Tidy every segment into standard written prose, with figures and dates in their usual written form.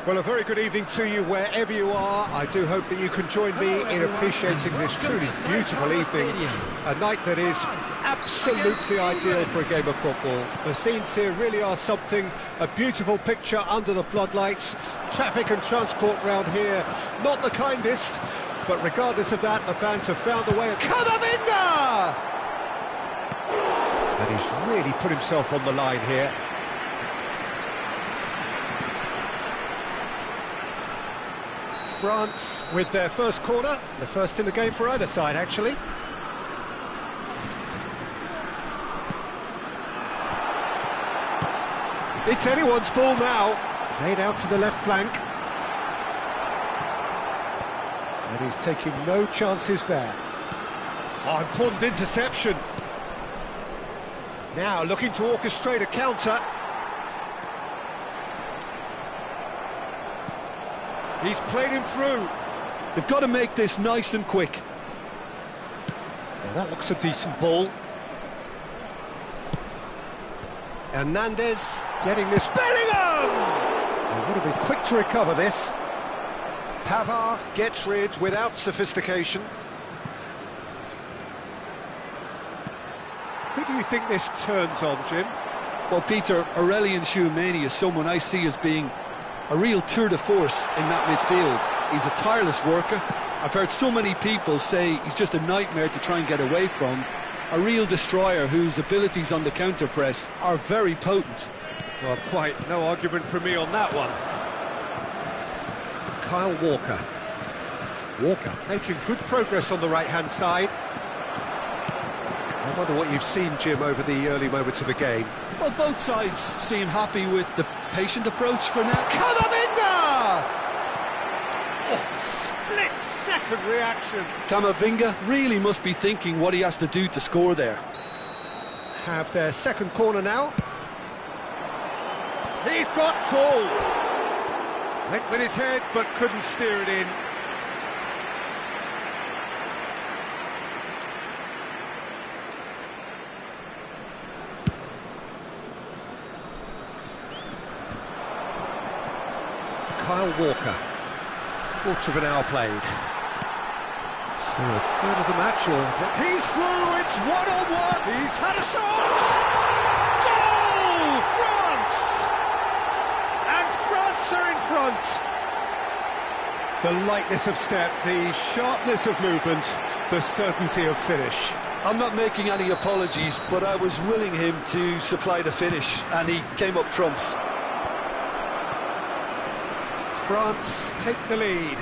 Well, a very good evening to you wherever you are. I do hope that you can join me in appreciating this truly beautiful evening. A night that is absolutely ideal for a game of football. The scenes here really are something. A beautiful picture under the floodlights. Traffic and transport round here, not the kindest. But regardless of that, the fans have found a way. Camavinga! And he's really put himself on the line here. France with their first corner, the first in the game for either side, actually. It's anyone's ball now, played out to the left flank. And he's taking no chances there. Oh, important interception. Now looking to orchestrate a counter. He's played him through. They've got to make this nice and quick. Well, that looks a decent ball. Hernandez getting this. Bellingham! They would have been quick to recover this. Pavard gets rid without sophistication. Who do you think this turns on, Jim? Well, Peter, Aurelien Tchouameni is someone I see as being a real tour de force in that midfield. He's a tireless worker. I've heard so many people say he's just a nightmare to try and get away from. A real destroyer whose abilities on the counter-press are very potent. Well, quite no argument from me on that one. Kyle Walker. Walker making good progress on the right-hand side. I wonder what you've seen, Jim, over the early moments of the game. Well, both sides seem happy with the patient approach for now. Camavinga! Oh, split-second reaction. Camavinga really must be thinking what he has to do to score there. Have their second corner now. He's got tall. Went with his head, but couldn't steer it in. Kyle Walker, quarter of an hour played. So a third of the match, or he's through, it's one-on-one, he's had a shot! Goal! France! And France are in front! The lightness of step, the sharpness of movement, the certainty of finish. I'm not making any apologies, but I was willing him to supply the finish, and he came up trumps. France take the lead.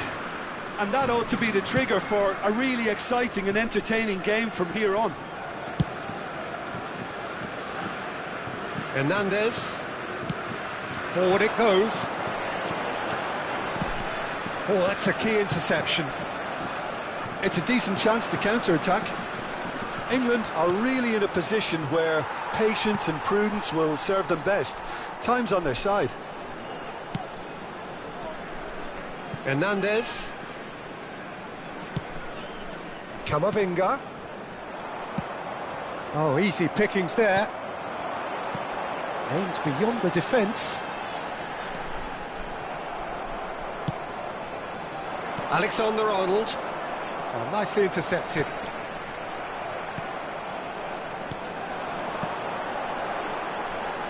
And that ought to be the trigger for a really exciting and entertaining game from here on. Hernandez. Forward it goes. Oh, that's a key interception. It's a decent chance to counter-attack. England are really in a position where patience and prudence will serve them best. Time's on their side. Hernandez. Camavinga. Oh, easy pickings there. Aims beyond the defence. Alexander-Arnold. Oh, nicely intercepted.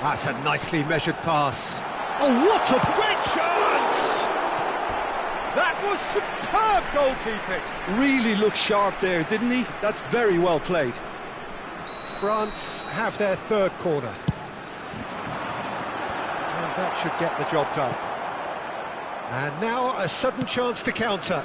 That's a nicely measured pass. Oh, what a great chance! That was superb goalkeeping. Really looked sharp there, didn't he? That's very well played. France have their third corner. And that should get the job done. And now a sudden chance to counter.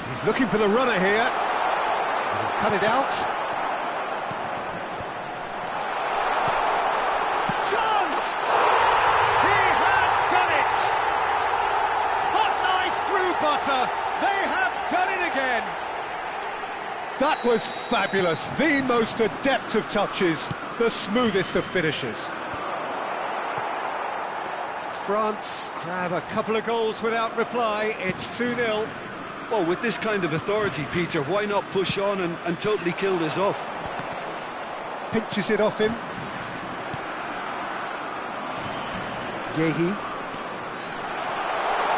He's looking for the runner here. And he's cut it out. Chance! He has done it! Hot knife through butter. They have done it again. That was fabulous. The most adept of touches, the smoothest of finishes. France grab a couple of goals without reply. It's 2-0. Well, with this kind of authority, Peter, why not push on and totally kill this off? Pinches it off him. Gehi.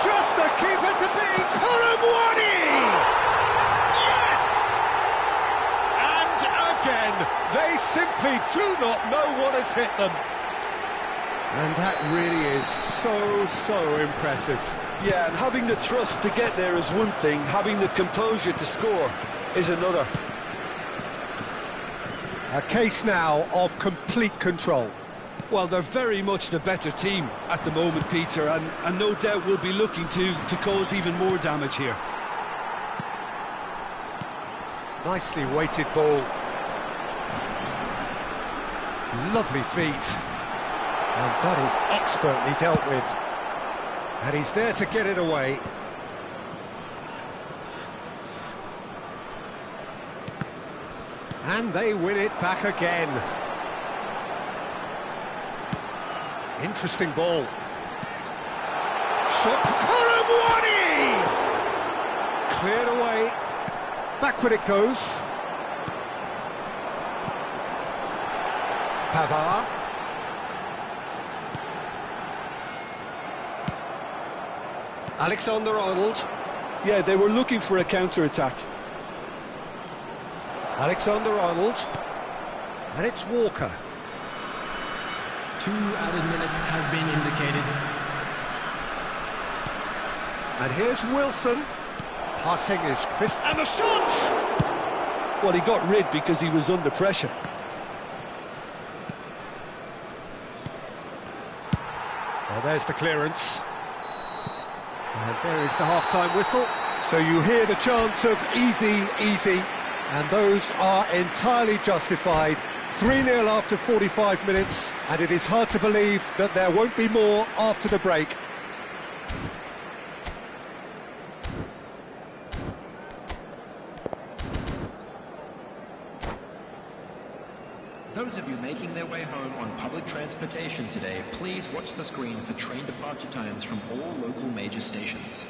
Just the keeper to beat, Colomwani! Yes! And again, they simply do not know what has hit them. And that really is so impressive. Yeah, and having the thrust to get there is one thing, having the composure to score is another. A case now of complete control. Well, they're very much the better team at the moment, Peter, and no doubt will be looking to cause even more damage here. Nicely weighted ball. Lovely feet. And that is expertly dealt with. And he's there to get it away. And they win it back again. Interesting ball. Shot Colomwani! Cleared away. Backward it goes. Pavard. Alexander-Arnold. Yeah, they were looking for a counter-attack. Alexander-Arnold. And it's Walker. 2 added minutes has been indicated. And here's Wilson. Passing is Chris. And the shot! Well, he got rid because he was under pressure. Well, there's the clearance. And there is the half-time whistle. So you hear the chants of easy, easy. And those are entirely justified. 3-0 after 45 minutes, and it is hard to believe that there won't be more after the break. Those of you making their way home on public transportation today, please watch the screen for train departure times from all local major stations.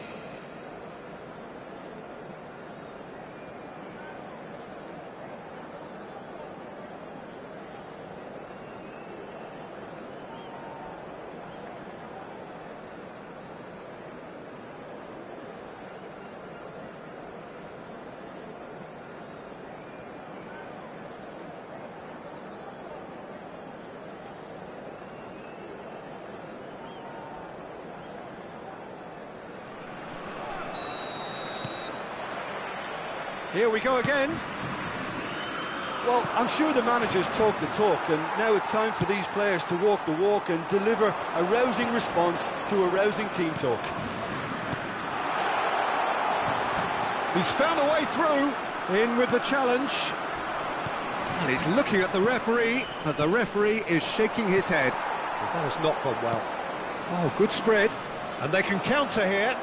Here we go again. Well, I'm sure the managers talk the talk, and now it's time for these players to walk the walk and deliver a rousing response to a rousing team talk. He's found a way through, in with the challenge. And he's looking at the referee, but the referee is shaking his head. Well, that has not gone well. Oh, good spread. And they can counter here.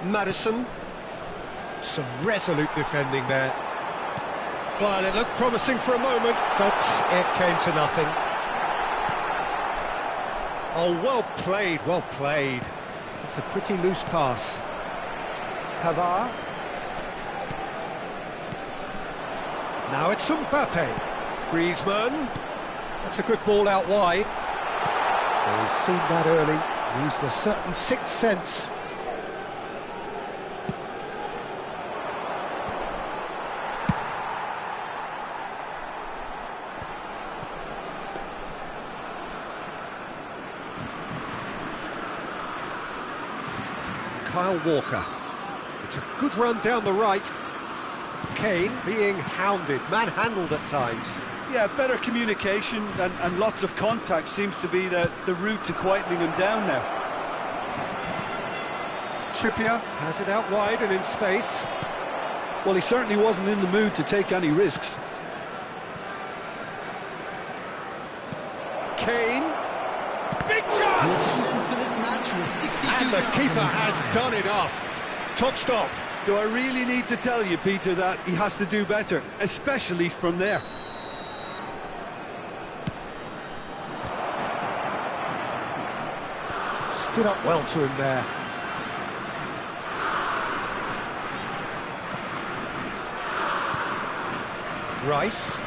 Madison. Some resolute defending there. Well, it looked promising for a moment, but it came to nothing. Oh, well played, well played. It's a pretty loose pass. Pavard. Now it's Mbappe. Griezmann. That's a good ball out wide. Well, he's seen that early. Used a certain sixth sense. Kyle Walker. It's a good run down the right. Kane being hounded, manhandled at times. Yeah, better communication and lots of contact seems to be the route to quietening him down now. Trippier has it out wide and in space. Well, he certainly wasn't in the mood to take any risks. Kane. Big chance! And the keeper has done enough. Top stop. Do I really need to tell you, Peter, that he has to do better, especially from there? Stood up well to him there. Rice.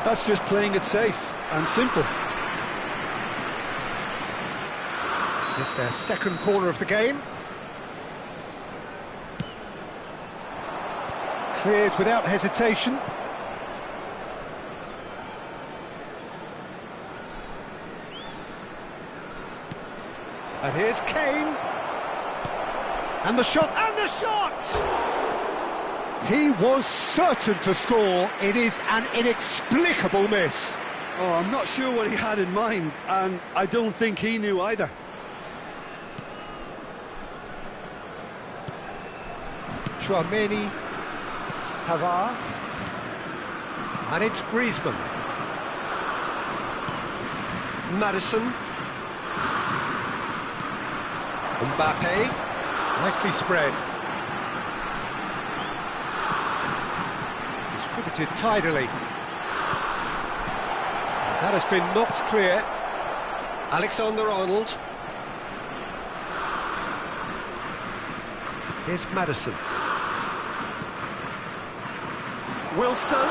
That's just playing it safe. and simple. It's their second corner of the game. Cleared without hesitation. And here's Kane. And the shot, and the shot! He was certain to score. It is an inexplicable miss. Oh, I'm not sure what he had in mind, and I don't think he knew either. Chouameni, Pavard, and it's Griezmann. Madison, Mbappe, nicely spread. Distributed tidily. That has been knocked clear. Alexander-Arnold. Here's Madison. Wilson.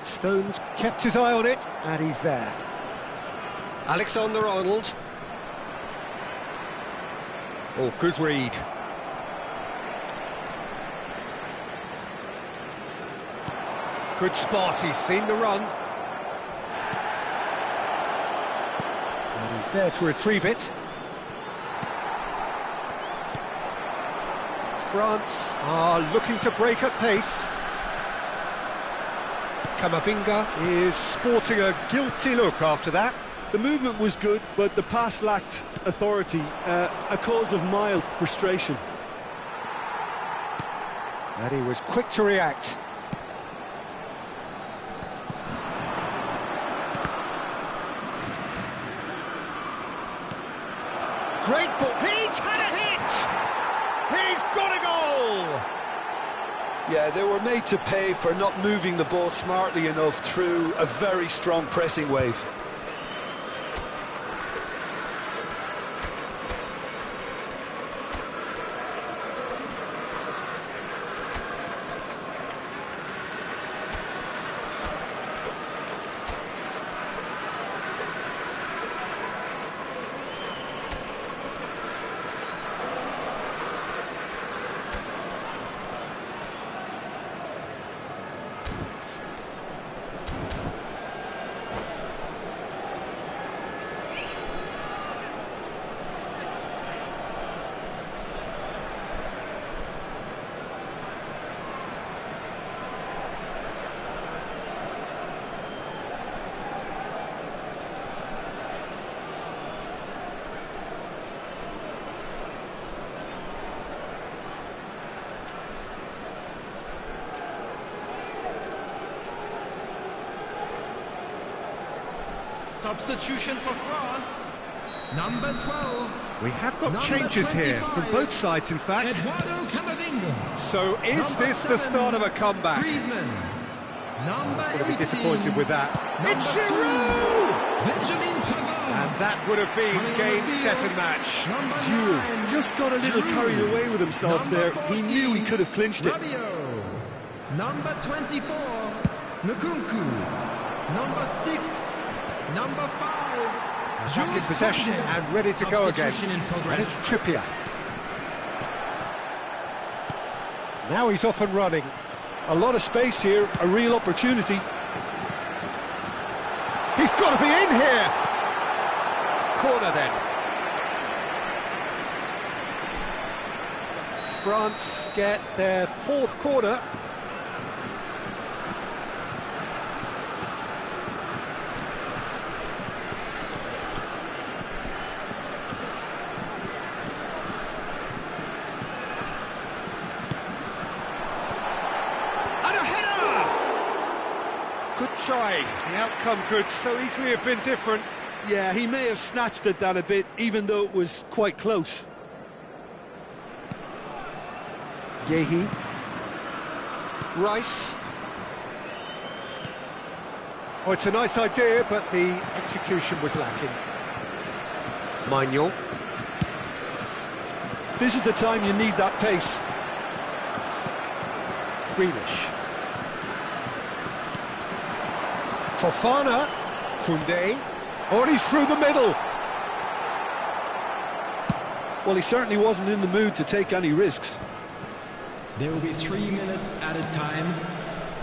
Stones kept his eye on it, and he's there. Alexander-Arnold. Oh, good read. Good spot, he's seen the run. And he's there to retrieve it. France are looking to break at pace. Camavinga is sporting a guilty look after that. The movement was good, but the pass lacked authority, a cause of mild frustration. And he was quick to react. Great ball. He's had a hit! He's got a goal! Yeah, they were made to pay for not moving the ball smartly enough through a very strong pressing wave. Substitution for France, number 12. We have got changes here from both sides, in fact. Eduardo Camavinga. So is Number this the 7, start of a comeback? Griezmann. Number He's going to be 18, disappointed with that. number It's 2, Giroud! Benjamin Pavard. And that would have been game, set and match. Number Giroud 9, just got a little carried away with himself Number there. 14, He knew he could have clinched it. Rabiot. Number 24, Nkunku. Number 6, number 5. Back in possession and ready to go again. And it's Trippier. Now he's off and running. A lot of space here, a real opportunity. He's got to be in here! Corner then. France get their fourth corner. Good try. The outcome could so easily have been different. Yeah, he may have snatched at that a bit, even though it was quite close. Yehi. Rice. Oh, it's a nice idea, but the execution was lacking. Manuel. this is the time you need that pace. Grealish. Fofana. Koundé. Oh, he's through the middle. Well, he certainly wasn't in the mood to take any risks. There will be 3 minutes added time.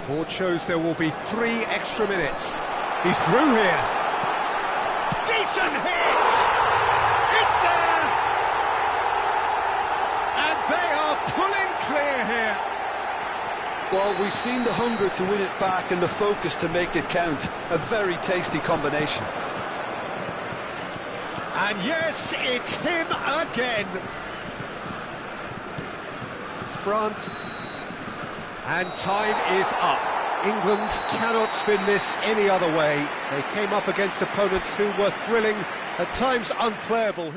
Board shows there will be 3 extra minutes. He's through here. Decent hit! It's there! And they are pulling clear here. Well, we've seen the hunger to win it back and the focus to make it count. A very tasty combination. And yes, it's him again. Front. And time is up. England cannot spin this any other way. They came up against opponents who were thrilling, at times unplayable.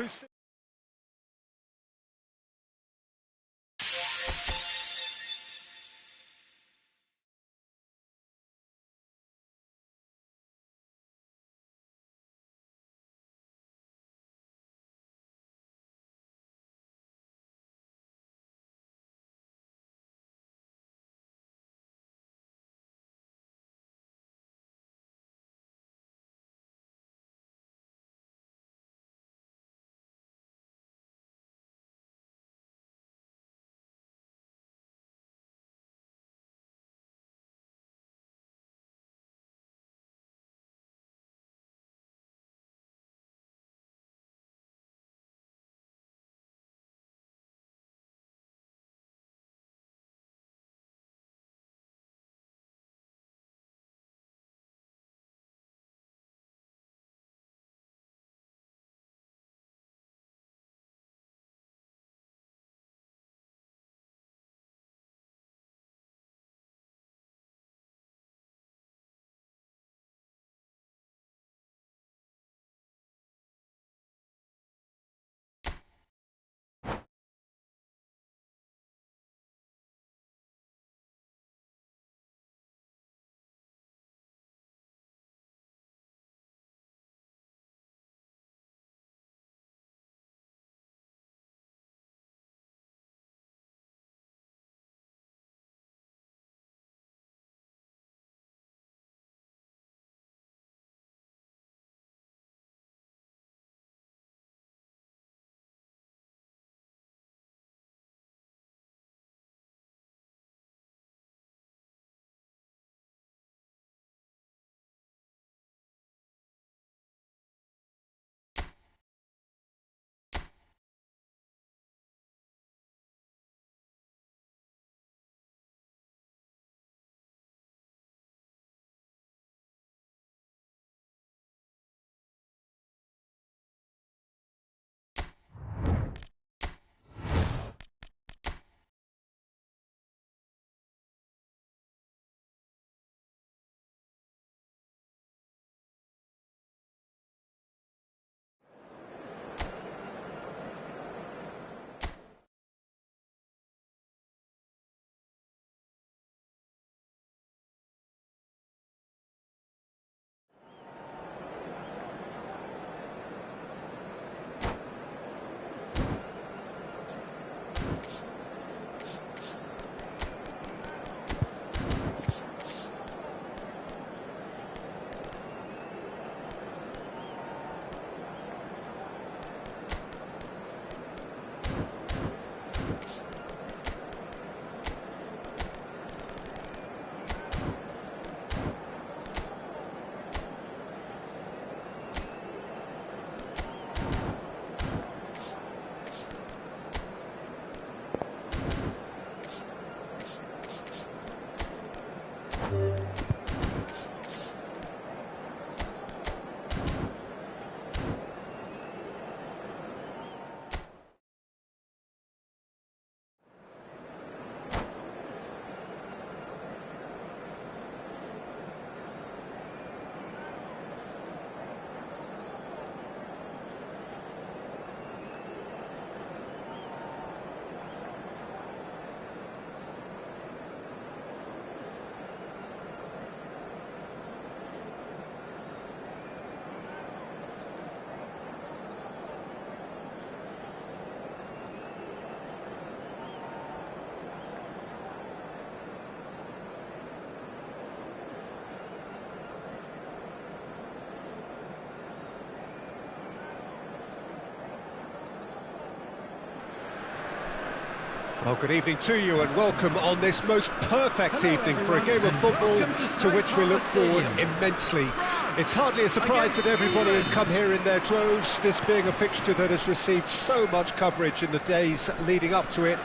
Well, good evening to you and welcome on this most perfect evening for a game of football to which we look forward immensely. It's hardly a surprise that everybody has come here in their droves, this being a fixture that has received so much coverage in the days leading up to it.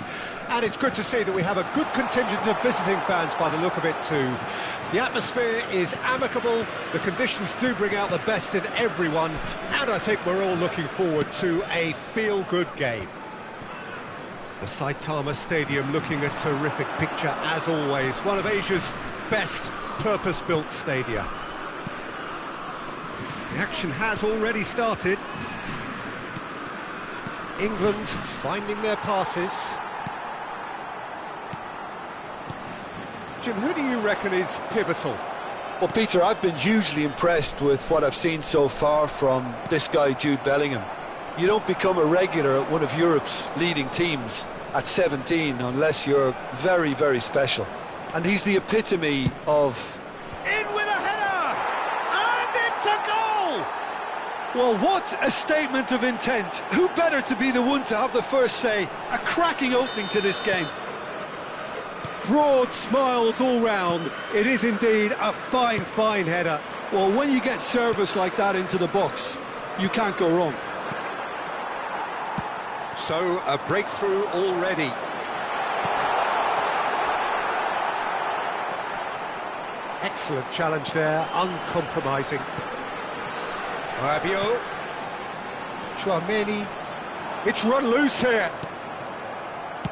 And it's good to see that we have a good contingent of visiting fans by the look of it too. The atmosphere is amicable, the conditions do bring out the best in everyone, and I think we're all looking forward to a feel-good game. The Saitama Stadium looking a terrific picture as always, one of Asia's best purpose-built stadia. The action has already started. England finding their passes. Jim, who do you reckon is pivotal? Well, Peter, I've been hugely impressed with what I've seen so far from this guy, Jude Bellingham. You don't become a regular at one of Europe's leading teams at 17 unless you're very, very special. And he's the epitome of... In with a header! And it's a goal! Well, what a statement of intent. Who better to be the one to have the first say? A cracking opening to this game. Broad smiles all round. It is indeed a fine, fine header. Well, when you get service like that into the box, you can't go wrong. So, a breakthrough already. Excellent challenge there, uncompromising. Rabiot. Chouameni. It's run loose here.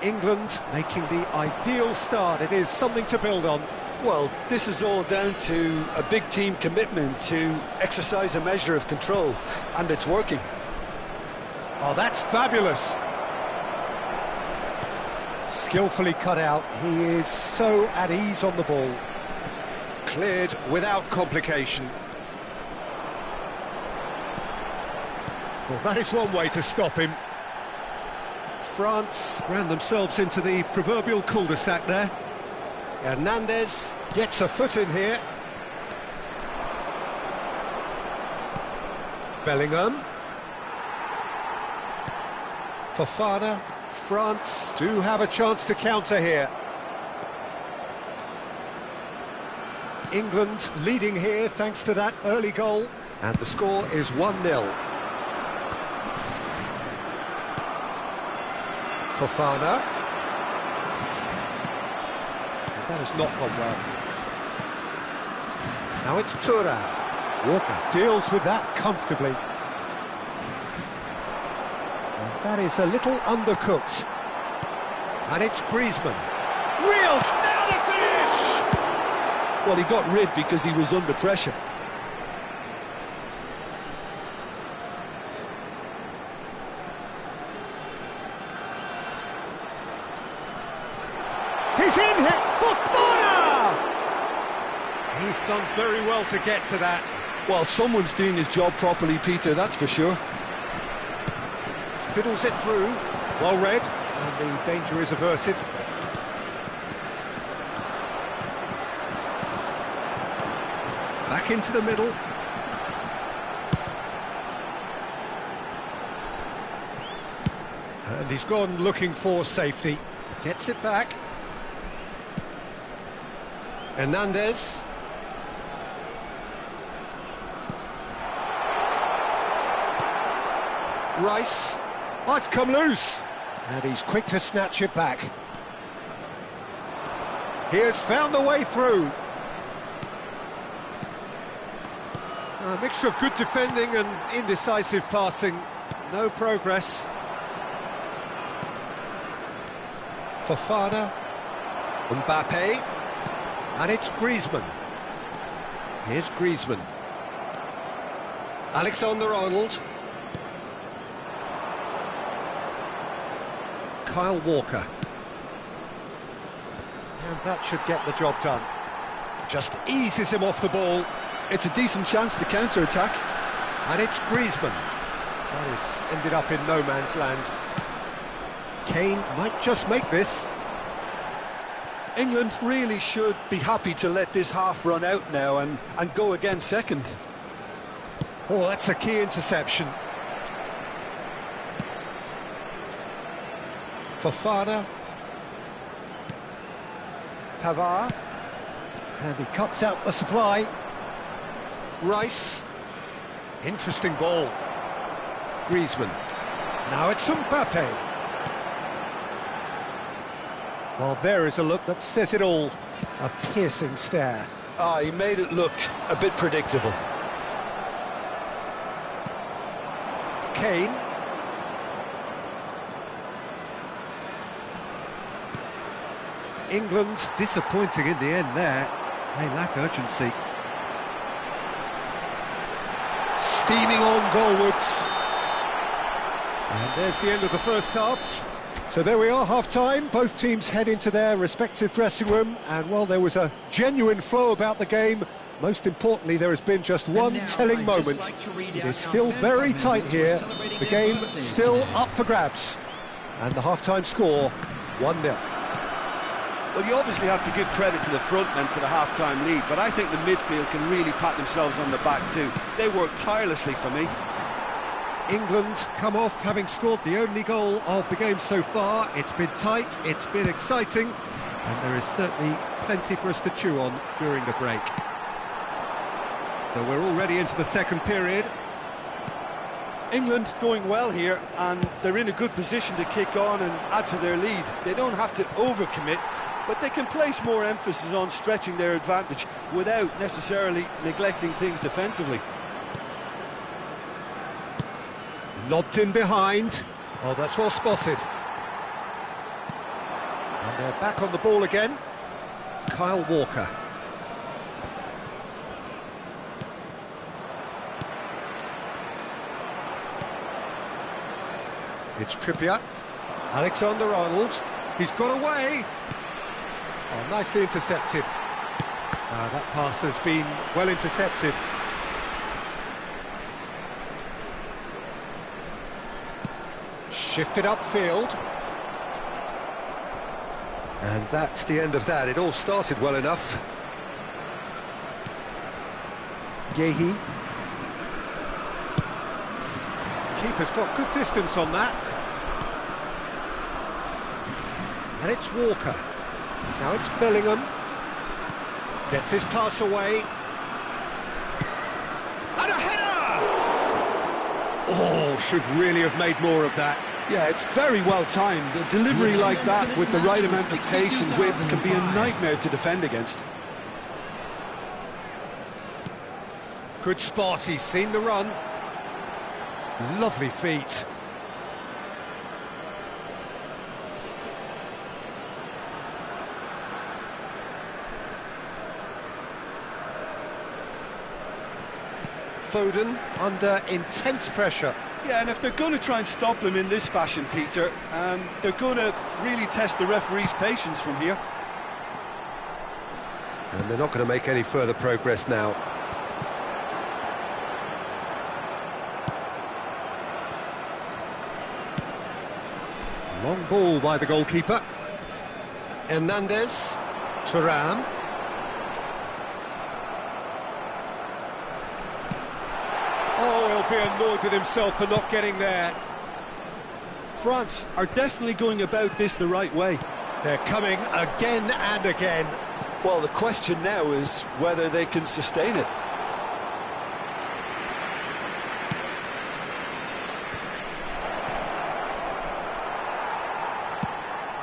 England making the ideal start. It is something to build on. Well, this is all down to a big team commitment to exercise a measure of control, and it's working. Oh, that's fabulous. Skillfully cut out. He is so at ease on the ball. Cleared without complication. Well, that is one way to stop him. France ran themselves into the proverbial cul-de-sac there. Hernandez gets a foot in here. Bellingham. Fofana. France do have a chance to counter here. England leading here thanks to that early goal. And the score is 1-0. Fofana. That has not gone well. Now it's Thuram. Walker deals with that comfortably. And that is a little undercooked. And it's Griezmann. Real, now the finish! Well, he got rid because he was under pressure. He's in here! Fofana! He's done very well to get to that. Well, someone's doing his job properly, Peter, that's for sure. Fiddles it through, well read, and the danger is averted. Back into the middle. And he's gone looking for safety. Gets it back. Hernandez. Rice. Oh, it's come loose. And he's quick to snatch it back. He has found the way through. A mixture of good defending and indecisive passing. No progress. Fofana. Mbappe. And it's Griezmann. Here's Griezmann. Alexander-Arnold. Kyle Walker. And that should get the job done. Just eases him off the ball. It's a decent chance to counter-attack. And it's Griezmann. That has ended up in no man's land. Kane might just make this. England really should be happy to let this half run out now and go again second. Oh, that's a key interception. Fofana. Pavard. And he cuts out the supply. Rice. Interesting ball. Griezmann. Now it's Mbappe. Well, there is a look that says it all. A piercing stare. Ah, he made it look a bit predictable. Kane. England disappointing in the end there. They lack urgency. Steaming on goalwards. And there's the end of the first half. So there we are, half-time. Both teams head into their respective dressing room. And while there was a genuine flow about the game, most importantly, there has been just one telling moment. It is still very tight here. The game still up for grabs. And the half-time score, 1-0. Well, you obviously have to give credit to the front men for the half-time lead, but I think the midfield can really pat themselves on the back too. They work tirelessly for me. England come off having scored the only goal of the game so far. It's been tight, it's been exciting, and there is certainly plenty for us to chew on during the break. So we're already into the second period. England going well here, and they're in a good position to kick on and add to their lead. They don't have to overcommit, but they can place more emphasis on stretching their advantage without necessarily neglecting things defensively. Lobbed in behind. Oh, that's well spotted. And they're back on the ball again. Kyle Walker. It's Trippier. Alexander-Arnold. He's got away. Oh, nicely intercepted. That pass has been well intercepted. Shifted upfield. And that's the end of that. It all started well enough. Gehi. Keeper's got good distance on that. And it's Walker. Now it's Bellingham. Gets his pass away. And a header! Oh, should really have made more of that. Yeah, it's very well timed. A delivery like that with the right amount of pace and whip can be a nightmare to defend against. Good spot, he's seen the run. Lovely feet. Foden under intense pressure. Yeah, and if they're going to try and stop him in this fashion, Peter, they're going to really test the referee's patience from here. And they're not going to make any further progress now. Long ball by the goalkeeper. Hernandez. Thuram. Oh, he'll be annoyed with himself for not getting there. France are definitely going about this the right way. They're coming again and again. Well, the question now is whether they can sustain it.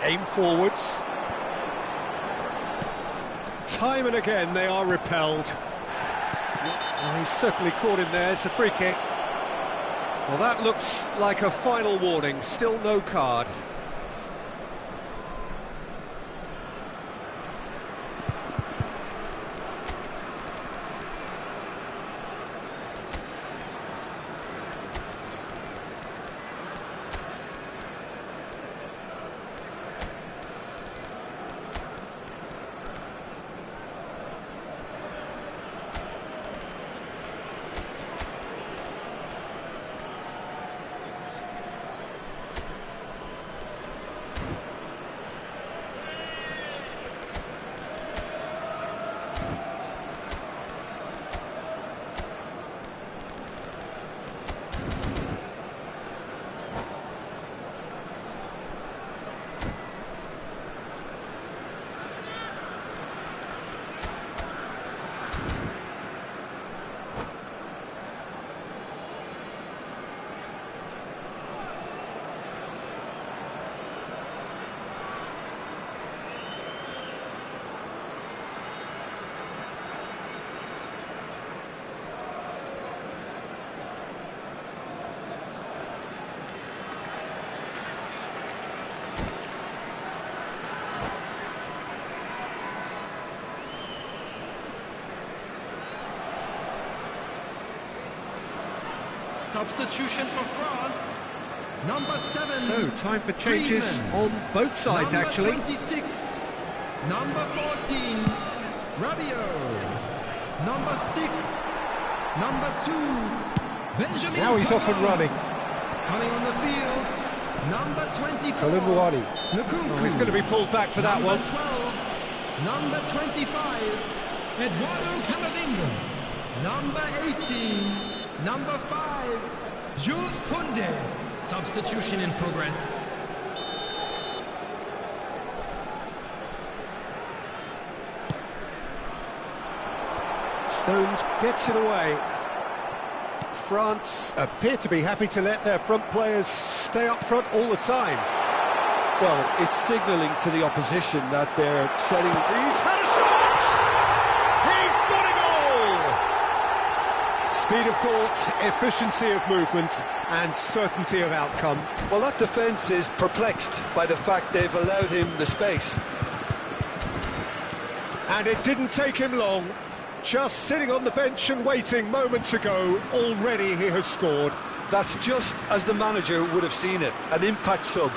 Aim forwards. Time and again they are repelled. Oh, he's certainly caught him there. It's a free kick. Well, that looks like a final warning. Still no card. Substitution for France. Number 7. So, time for changes Griezmann. on both sides, Number actually. 26. Number 14. Rabiot. Number 6. Number 2. Benjamin. Now he's off and Pavard. running. Coming on the field. Number 24. Kolumbuani. Nkunku. Oh, he's going to be pulled back for that Number one. 12. Number 25. Eduardo Camavinga. Number 18. Number 5. Jules Koundé. Substitution in progress. Stones gets it away. France appear to be happy to let their front players stay up front all the time. Well, it's signalling to the opposition that they're setting... He's had a shot! He's got a goal! Speed of thought, efficiency of movement, and certainty of outcome. Well, that defence is perplexed by the fact they've allowed him the space. And it didn't take him long. Just sitting on the bench and waiting moments ago, already he has scored. That's just as the manager would have seen it, an impact sub.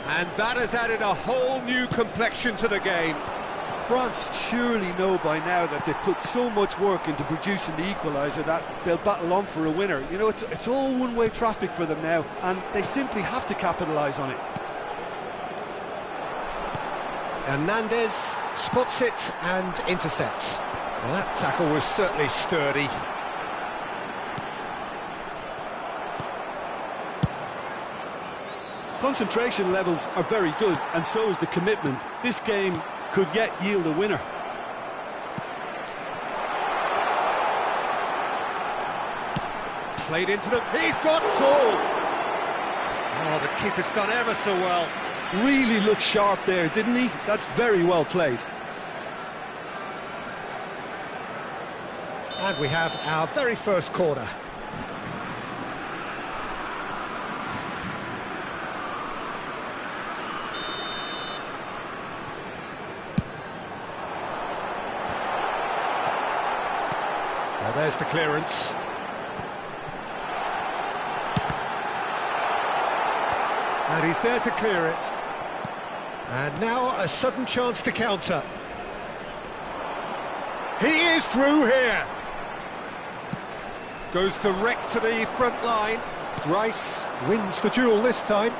And that has added a whole new complexion to the game. France surely know by now that they've put so much work into producing the equaliser that they'll battle on for a winner. You know, it's all one-way traffic for them now, and they simply have to capitalise on it. Hernandez spots it and intercepts. Well, that tackle was certainly sturdy. Concentration levels are very good, and so is the commitment. This game could yet yield a winner. Played into them. He's got tall. Oh, the keeper's done ever so well. Really looked sharp there, didn't he? That's very well played. And we have our very first corner. Well, there's the clearance. And he's there to clear it. And now a sudden chance to counter. He is through here. Goes direct to the front line. Rice wins the duel this time.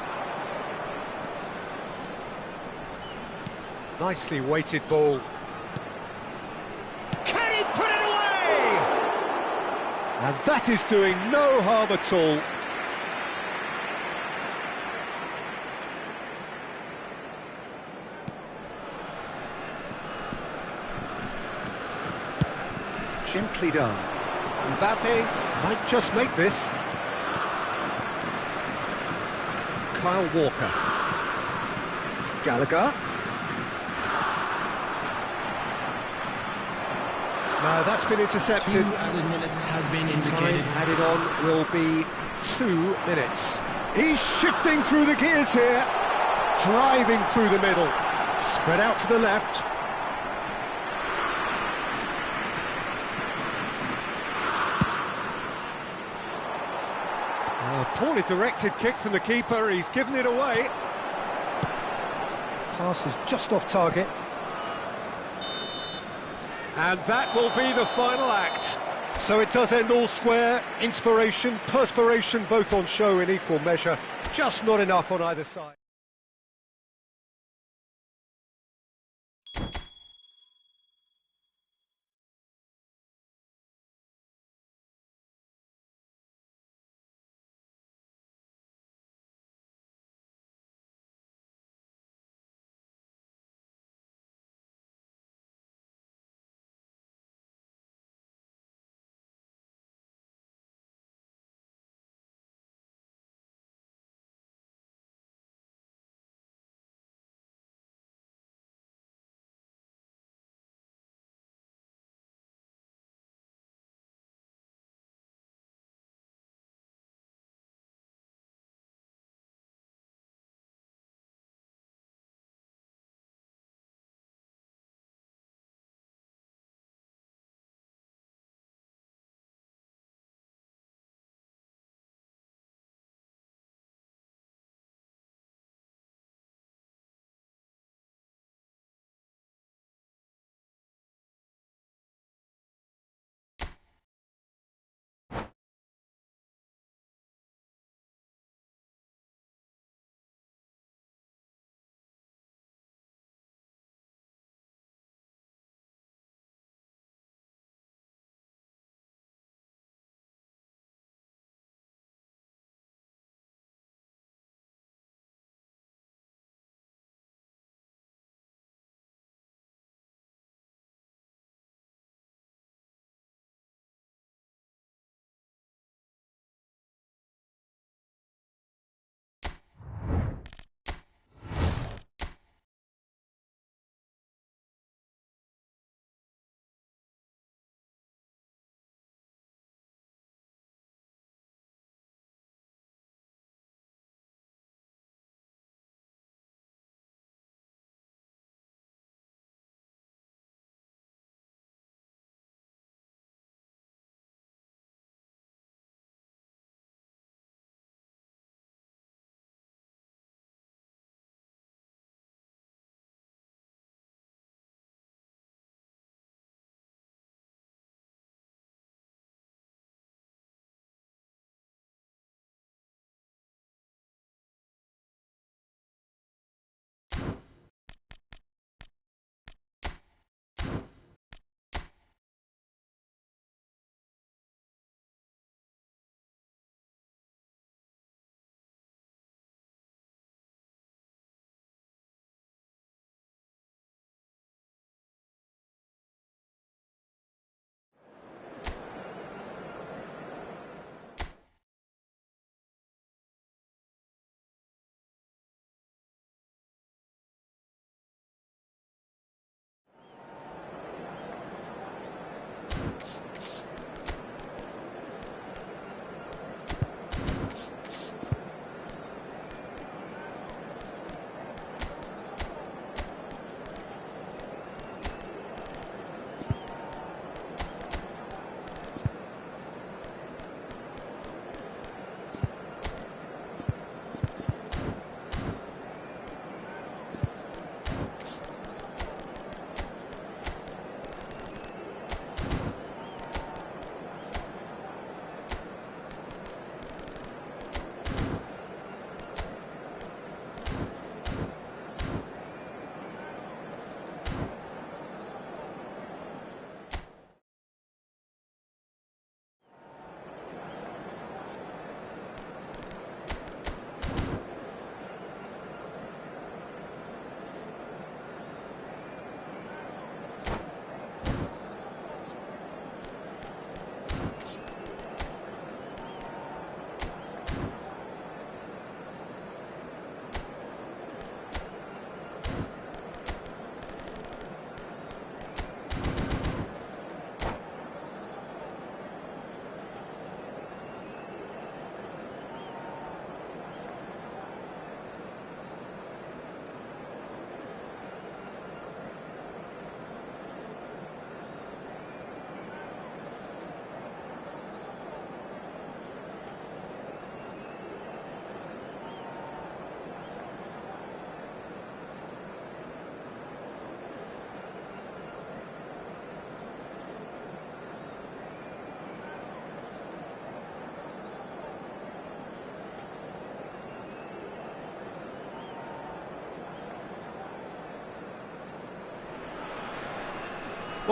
Nicely weighted ball. Can he put it away? And that is doing no harm at all. Gently done. Mbappe might just make this. Kyle Walker. Gallagher. No, that's been intercepted. 2 added minutes has been Time indicated. added on will be 2 minutes. He's shifting through the gears here. Driving through the middle. Spread out to the left. Poorly directed kick from the keeper, he's given it away. Pass is just off target. And that will be the final act. So it does end all square. Inspiration, perspiration, both on show in equal measure. Just not enough on either side.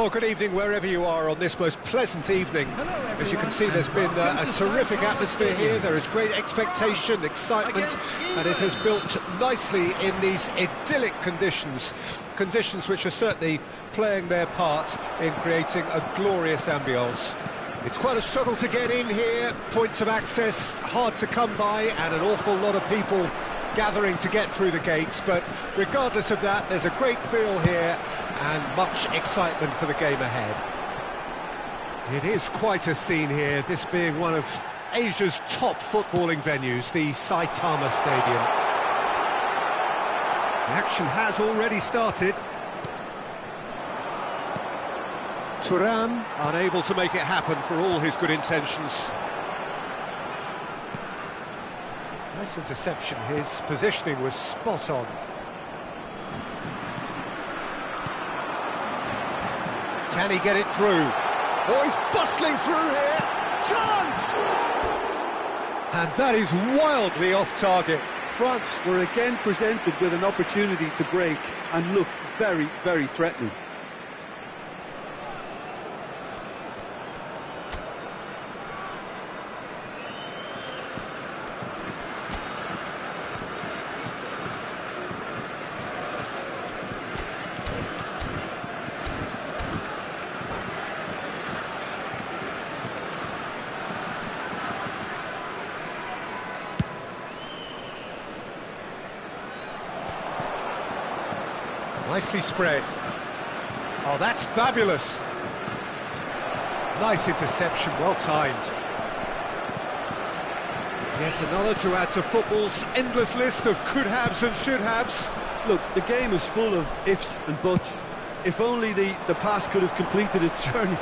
Well, good evening wherever you are on this most pleasant evening. As you can see, there's been a terrific atmosphere here. There is great expectation, excitement, and it has built nicely in these idyllic conditions. Conditions which are certainly playing their part in creating a glorious ambience. It's quite a struggle to get in here, points of access hard to come by, and an awful lot of people gathering to get through the gates, but regardless of that, there's a great feel here and much excitement for the game ahead. It is quite a scene here, this being one of Asia's top footballing venues, the Saitama Stadium. The action has already started. Thuram unable to make it happen for all his good intentions. Nice interception, his positioning was spot on. Can he get it through? Oh, he's bustling through here! Chance! And that is wildly off target. France were again presented with an opportunity to break and looked very, very threatening. Nicely spread. Oh, that's fabulous. Nice interception, well timed. Yet another to add to football's endless list of could-haves and should-haves. Look, the game is full of ifs and buts. If only the pass could have completed its journey.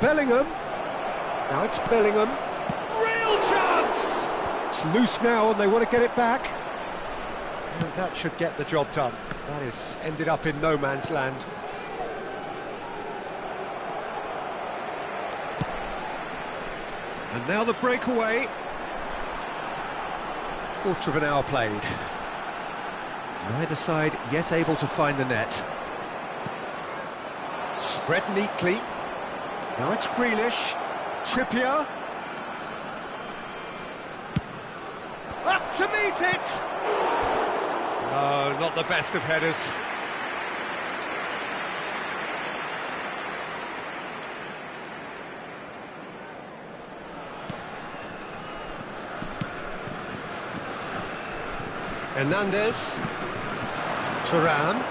Bellingham. Now it's Bellingham. Real chance! It's loose now and they want to get it back. And that should get the job done. That is ended up in no man's land. And now the breakaway. Quarter of an hour played. Neither side yet able to find the net. Spread neatly. Now it's Grealish. Trippier. Up to meet it! Oh, not the best of headers. Hernandez. Thuram.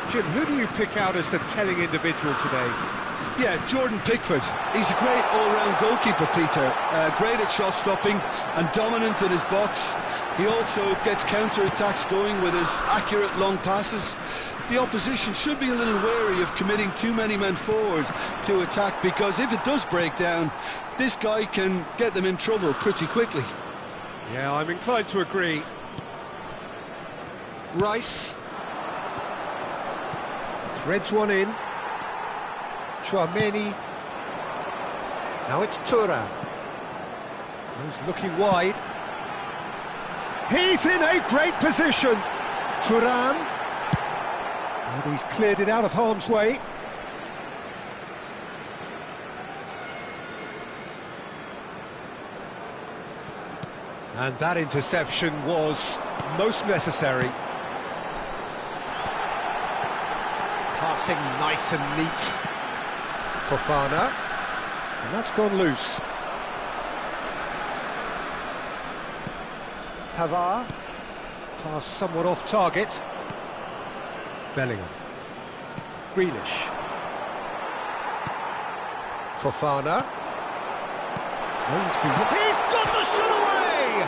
Jim, who do you pick out as the telling individual today? Yeah, Jordan Pickford. He's a great all-round goalkeeper, Peter. Great at shot stopping and dominant in his box. He also gets counter-attacks going with his accurate long passes. The opposition should be a little wary of committing too many men forward to attack, because if it does break down, this guy can get them in trouble pretty quickly. Yeah, I'm inclined to agree. Rice. Threads one in. Chouameni. Now it's Thuram. He's looking wide. He's in a great position. Thuram. And he's cleared it out of harm's way. And that interception was most necessary. Passing nice and neat. Fofana, and that's gone loose. Pavard, pass somewhat off target. Bellingham. Grealish. Fofana. He's got the shot away!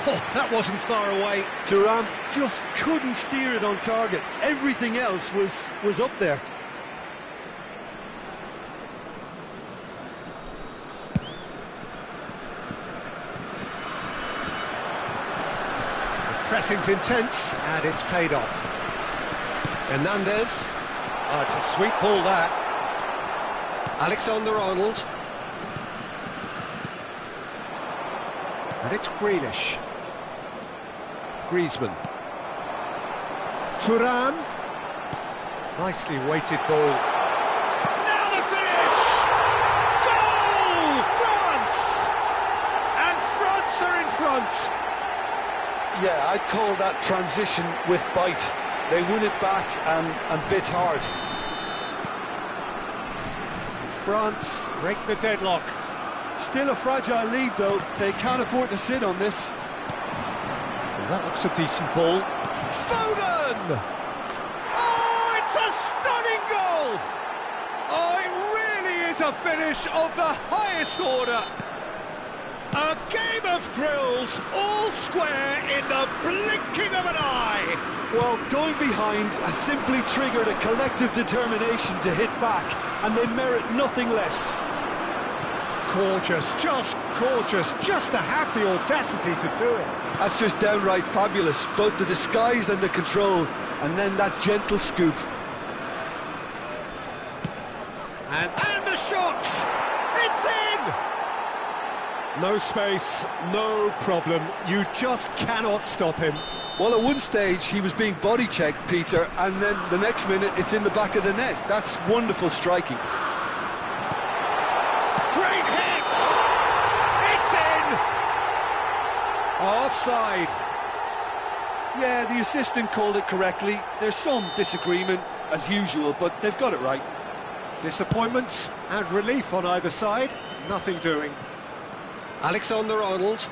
Oh, that wasn't far away. Thuram just couldn't steer it on target. Everything else was up there. Pressing's intense, and it's paid off. Hernandez. Oh, it's a sweet ball, that. Alexander-Arnold. And it's Grealish. Griezmann. Thuram. Nicely weighted ball. Now the finish! Goal! France! And France are in front. Yeah, I'd call that transition with bite. They win it back and bit hard. France break the deadlock. Still a fragile lead, though. They can't afford to sit on this. Well, that looks a decent ball. Foden! Oh, it's a stunning goal! Oh, it really is a finish of the highest order. A game of thrills, all square in the blinking of an eye. Well, going behind has simply triggered a collective determination to hit back, and they merit nothing less. Gorgeous, just to have the audacity to do it. That's just downright fabulous, both the disguise and the control, and then that gentle scoop. And the shot! It's in! No space, no problem. You just cannot stop him. Well, at one stage he was being body checked, Peter, and then the next minute it's in the back of the net. That's wonderful striking. Great hit! It's in! Offside. Yeah, the assistant called it correctly. There's some disagreement, as usual, but they've got it right. Disappointment and relief on either side. Nothing doing. Alexander-Arnold.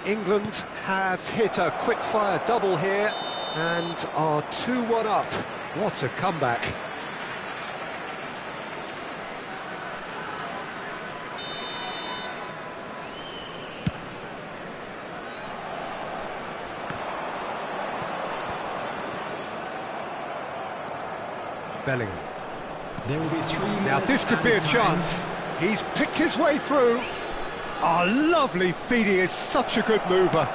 England have hit a quick-fire double here and are 2-1 up. What a comeback. Bellingham. There will be 3 Now this could be a chance. He's picked his way through. Oh, lovely feet, he is such a good mover.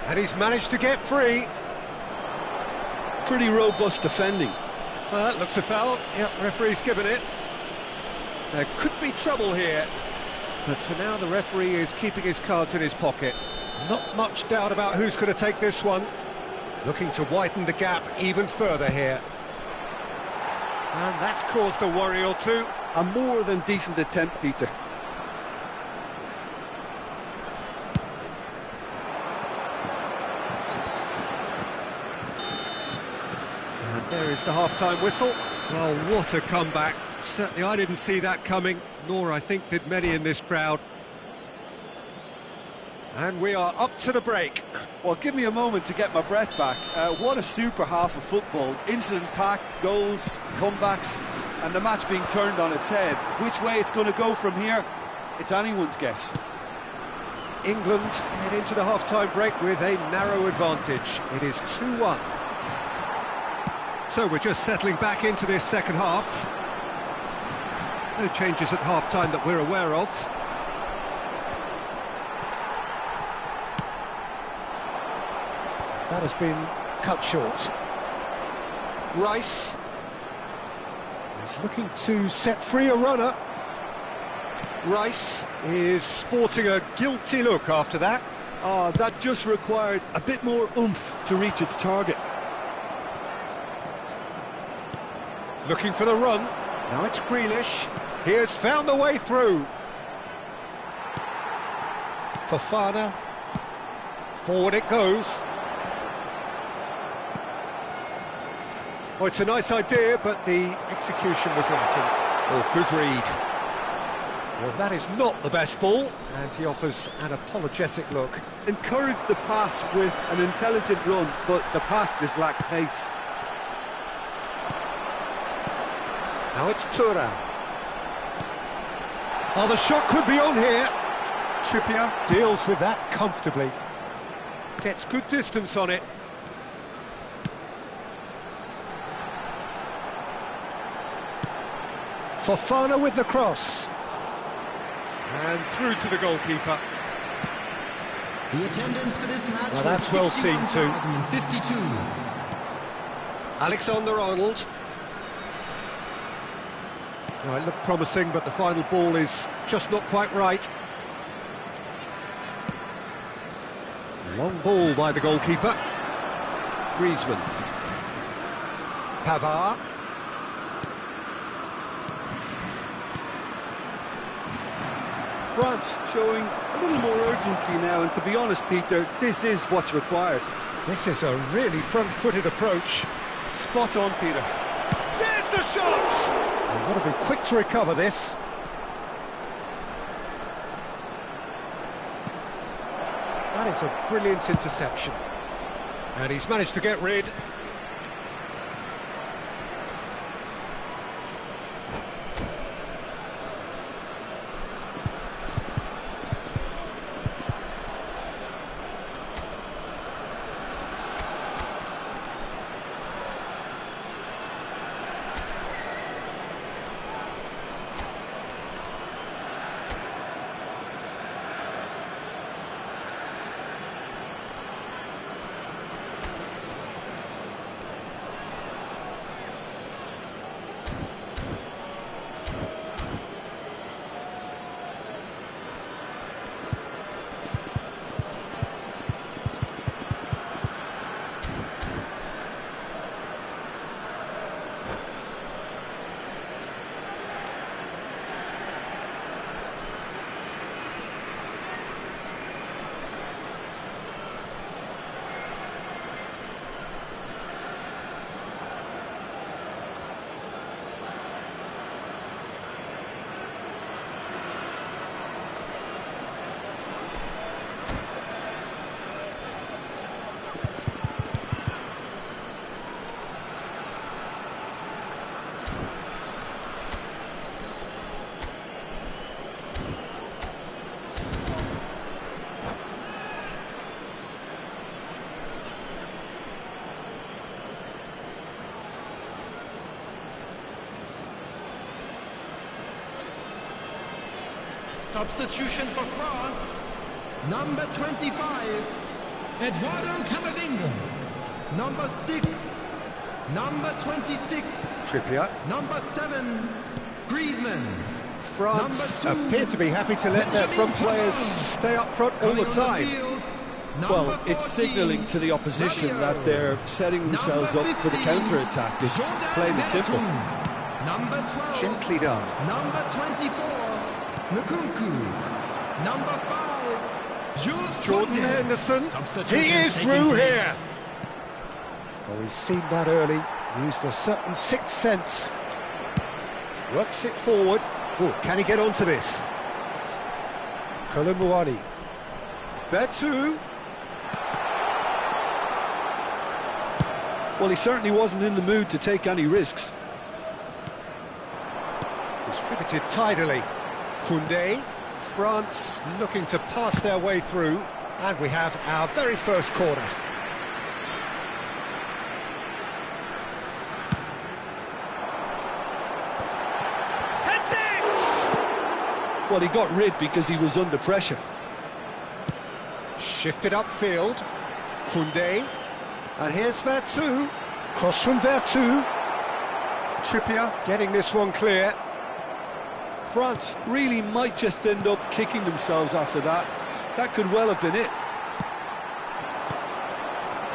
And he's managed to get free. Pretty robust defending. Well, that looks a foul. Yep, referee's given it. There could be trouble here. But for now, the referee is keeping his cards in his pocket. Not much doubt about who's going to take this one. Looking to widen the gap even further here. And that's caused a worry or two. A more than decent attempt, Peter. And there is the half-time whistle. Well, what a comeback. Certainly I didn't see that coming, nor I think did many in this crowd. And we are up to the break. Well, give me a moment to get my breath back. What a super half of football. Incident-packed, goals, comebacks, and the match being turned on its head. Which way it's going to go from here, it's anyone's guess. England head into the half-time break with a narrow advantage. It is 2-1. So we're just settling back into this second half. No changes at half-time that we're aware of. That has been cut short. Rice is looking to set free a runner. Rice is sporting a guilty look after that. Oh, that just required a bit more oomph to reach its target. Looking for the run. Now it's Grealish. He has found the way through. Fofana. Forward it goes. Oh, it's a nice idea, but the execution was lacking. Oh, good read. Well, that is not the best ball, and he offers an apologetic look. Encouraged the pass with an intelligent run, but the pass just lacked pace. Now it's Thuram. Oh, the shot could be on here. Trippier deals with that comfortably. Gets good distance on it. Fofana with the cross. And through to the goalkeeper. The attendance for this match Well, that's well seen too. 52. Oh, it looked promising, but the final ball is just not quite right. Long ball by the goalkeeper. Griezmann. Pavard. France showing a little more urgency now, and to be honest, Peter, this is what's required. This is a really front-footed approach. Spot on, Peter. There's the shot! They've got to be quick to recover this. That is a brilliant interception. And he's managed to get rid. Substitution for France, number 25, Eduardo Camavinga. Number 6, number 26, Trippier. number 7, Griezmann. France Number 2, appear to be happy to let their front players stay up front all the time. Well, it's signalling to the opposition that they're setting themselves up for the counter-attack. It's plain and simple. Number 12, Gently done. number 24, Nkunku. Number 5, Jules Jordan Koundé. Henderson. Substitution He is taking through place. here. Oh, he's seen that early. Used a certain sixth sense. Works it forward. Oh, can he get onto this? Colomboani. There too. Well, he certainly wasn't in the mood to take any risks. Distributed tidily. Koundé. France looking to pass their way through. And we have our very first corner. Heads it! Well, he got rid because he was under pressure. Shifted upfield. Koundé. And here's Vertu. Cross from Vertu. Trippier getting this one clear. France really might just end up kicking themselves after that. That could well have been it.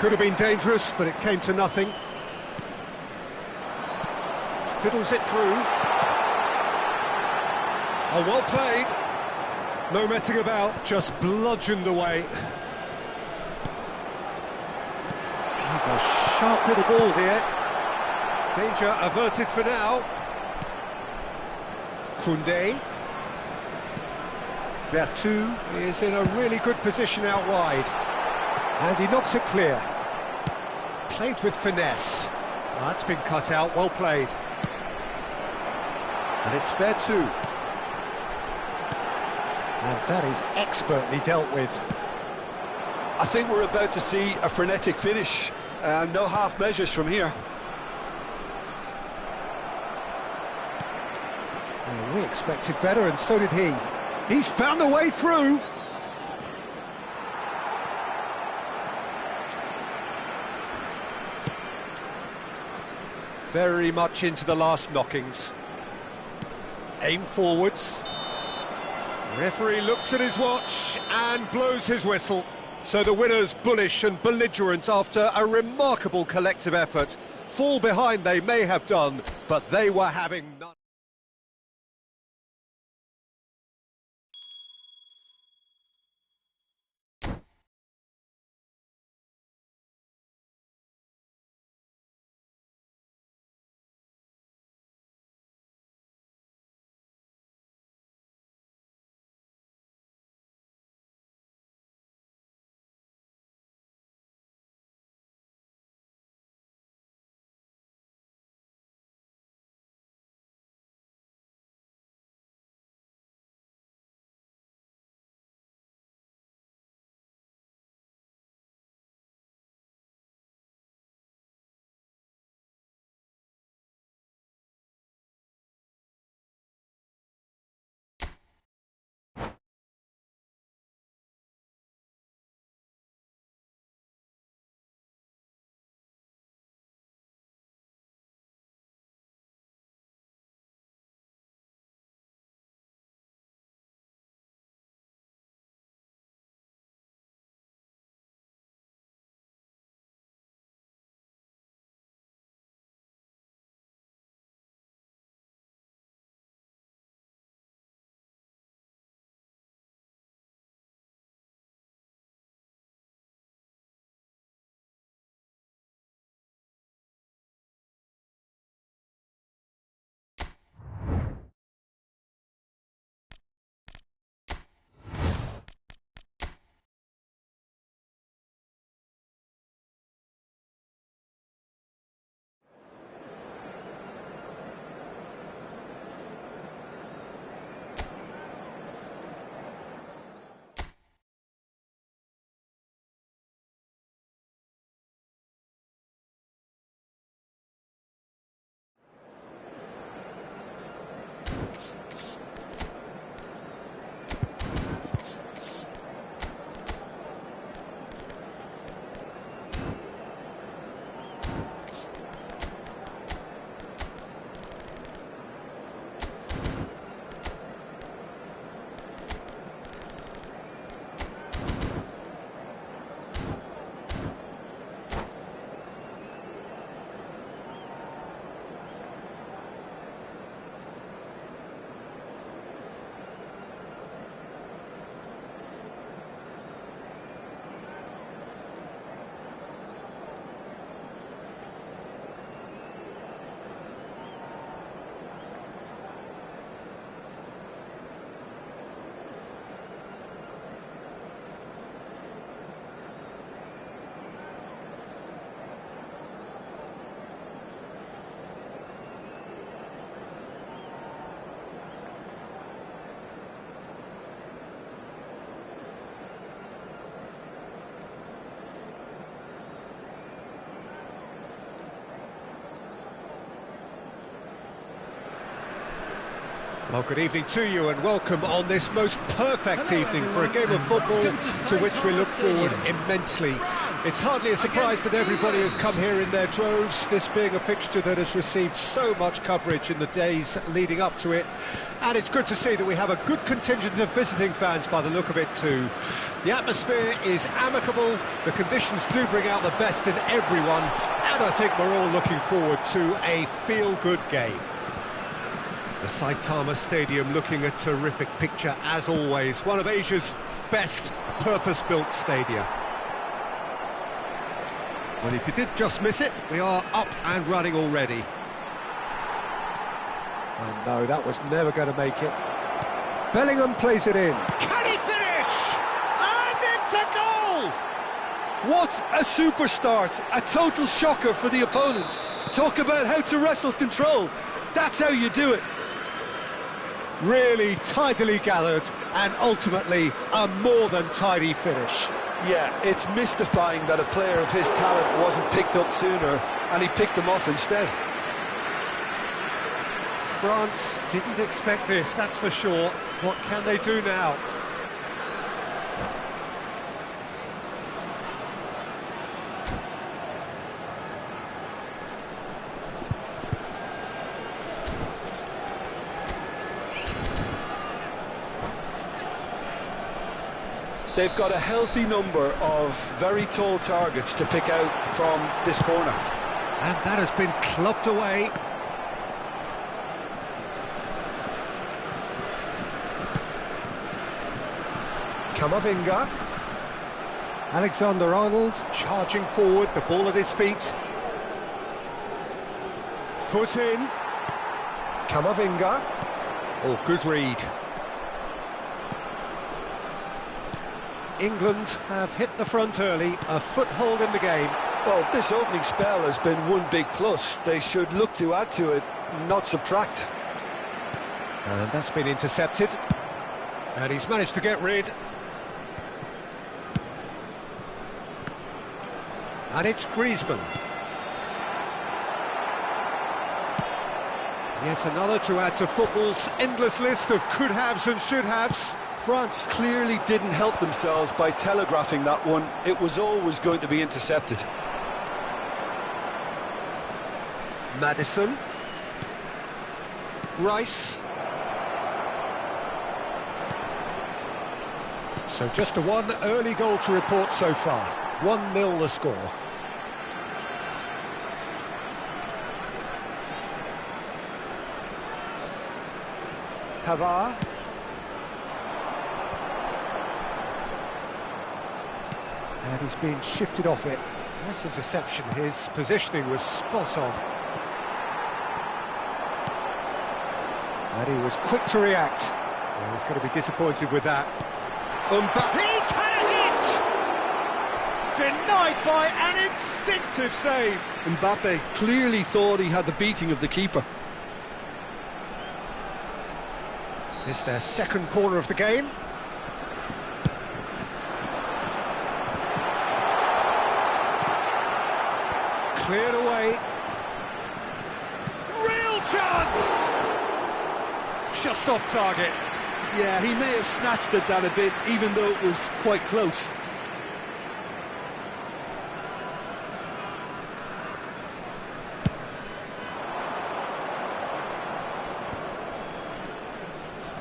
Could have been dangerous, but it came to nothing. Fiddles it through. Oh, well played. No messing about, just bludgeoned away. He's a sharp little ball here. Danger averted for now. Koundé. Vertu is in a really good position out wide. And he knocks it clear. Played with finesse. That's been cut out, well played. And it's Vertu. And that is expertly dealt with. I think we're about to see a frenetic finish. No half measures from here. Well, we expected better, and so did he. He's found a way through. Very much into the last knockings. Aim forwards. Referee looks at his watch and blows his whistle. So the winners, bullish and belligerent after a remarkable collective effort. Fall behind they may have done, but they were having none. Well, good evening to you and welcome on this most perfect evening for a game of football to which we look forward immensely. It's hardly a surprise that everybody has come here in their droves, this being a fixture that has received so much coverage in the days leading up to it. And it's good to see that we have a good contingent of visiting fans by the look of it too. The atmosphere is amicable, the conditions do bring out the best in everyone, and I think we're all looking forward to a feel-good game. The Saitama Stadium looking a terrific picture as always, one of Asia's best purpose-built stadia. Well, if you did just miss it, we are up and running already. Oh no, that was never going to make it. Bellingham plays it in. Can he finish? And it's a goal! What a super start, a total shocker for the opponents. Talk about how to wrestle control. That's how you do it. Really tidily gathered and ultimately a more than tidy finish. Yeah, it's mystifying that a player of his talent wasn't picked up sooner and he picked them off instead. France didn't expect this, that's for sure. What can they do now? They've got a healthy number of very tall targets to pick out from this corner. And that has been clubbed away. Camavinga. Alexander-Arnold charging forward, the ball at his feet. Foot in. Camavinga. Oh, good read. England have hit the front early, a foothold in the game. Well, this opening spell has been one big plus. They should look to add to it, not subtract. And that's been intercepted. And he's managed to get rid. And it's Griezmann. Yet another to add to football's endless list of could-haves and should-haves. France clearly didn't help themselves by telegraphing that one. It was always going to be intercepted. Maddison. Rice. So just the one early goal to report so far. 1-0 the score. Pavard. And he's been shifted off it. Nice interception. His positioning was spot on. And he was quick to react. Well, he's going to be disappointed with that. He's had a hit! Denied by an instinctive save. Mbappe clearly thought he had the beating of the keeper. It's their second corner of the game. Cleared away. Real chance! Just off target. Yeah, he may have snatched at that a bit, even though it was quite close.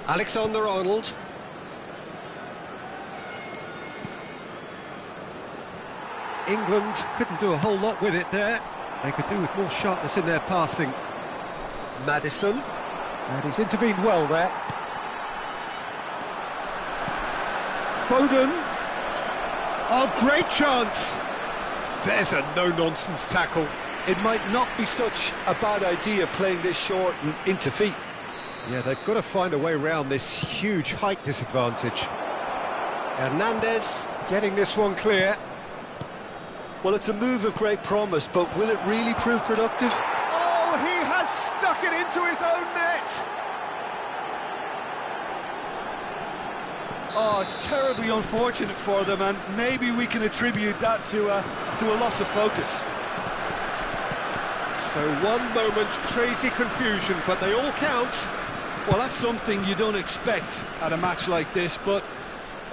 Alexander-Arnold. England couldn't do a whole lot with it there. They could do with more sharpness in their passing. Maddison. And he's intervened well there. Foden. Oh, great chance. There's a no-nonsense tackle. It might not be such a bad idea playing this short and into feet. Yeah, they've got to find a way around this huge height disadvantage. Hernandez getting this one clear. Well, it's a move of great promise, but will it really prove productive? Oh, he has stuck it into his own net! Oh, it's terribly unfortunate for them, and maybe we can attribute that to a loss of focus. So one moment's crazy confusion, but they all count. Well, that's something you don't expect at a match like this, but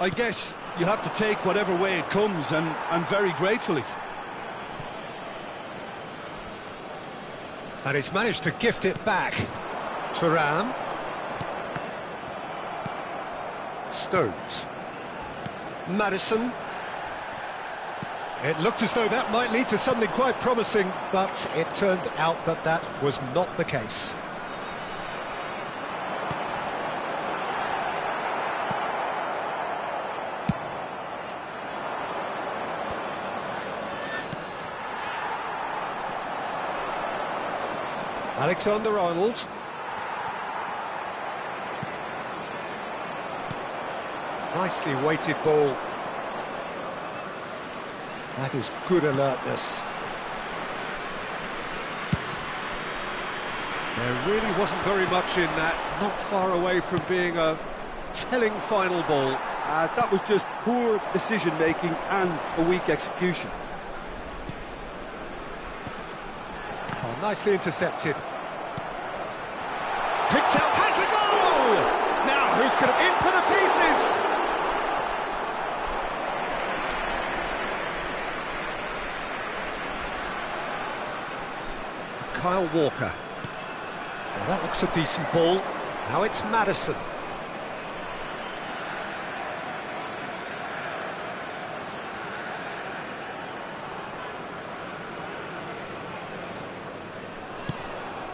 I guess you have to take whatever way it comes, and very gratefully. And he's managed to gift it back. Thuram. Stones. Maddison. It looked as though that might lead to something quite promising, but it turned out that that was not the case. Alexander-Arnold. Nicely weighted ball. That is good alertness. There really wasn't very much in that, not far away from being a telling final ball. That was just poor decision-making and a weak execution. Oh, nicely intercepted. Picked out, has a goal! Now, who's going to in for the pieces? Kyle Walker. Well, that looks a decent ball. Now it's Maddison.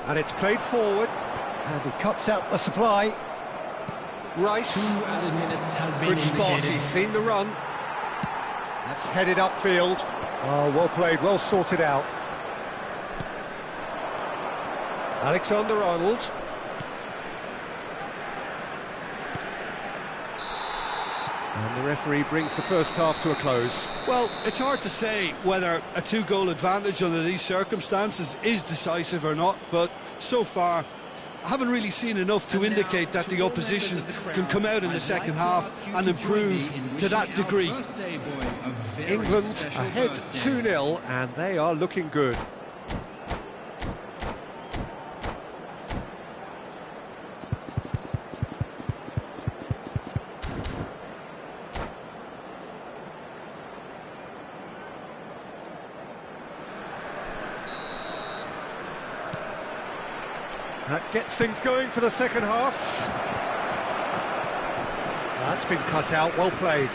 And it's played forward. And he cuts out the supply. Rice. 2 added minutes has been Good spot, indicated. he's seen the run. That's headed upfield. Oh, well played, well sorted out. Alexander-Arnold. And the referee brings the first half to a close. Well, it's hard to say whether a 2-goal advantage under these circumstances is decisive or not, but so far I haven't really seen enough to indicate that the opposition can come out in the second half and improve to that degree. England ahead 2-0 and they are looking good. That gets things going for the second half. That's been cut out, well played.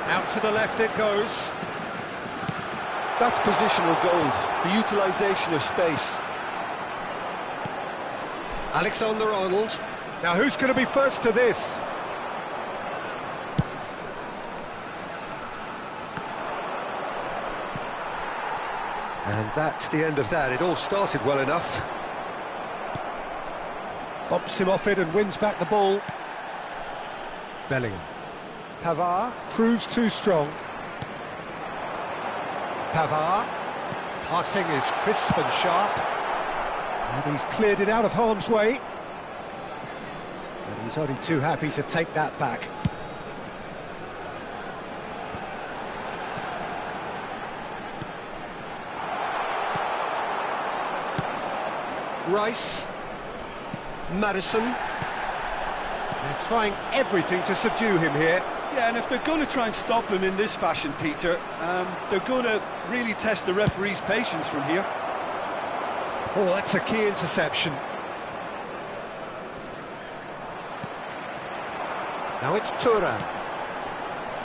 Out to the left it goes. That's positional gold, the utilisation of space. Alexander-Arnold. Now who's going to be first to this? And that's the end of that. It all started well enough. Bumps him off it and wins back the ball. Bellingham. Pavard proves too strong. Pavard. Passing is crisp and sharp. And he's cleared it out of harm's way. And he's only too happy to take that back. Rice, Maddison, they're trying everything to subdue him here. Yeah, and if they're going to try and stop him in this fashion, Peter, they're going to really test the referee's patience from here. Oh, that's a key interception. Now it's Turan.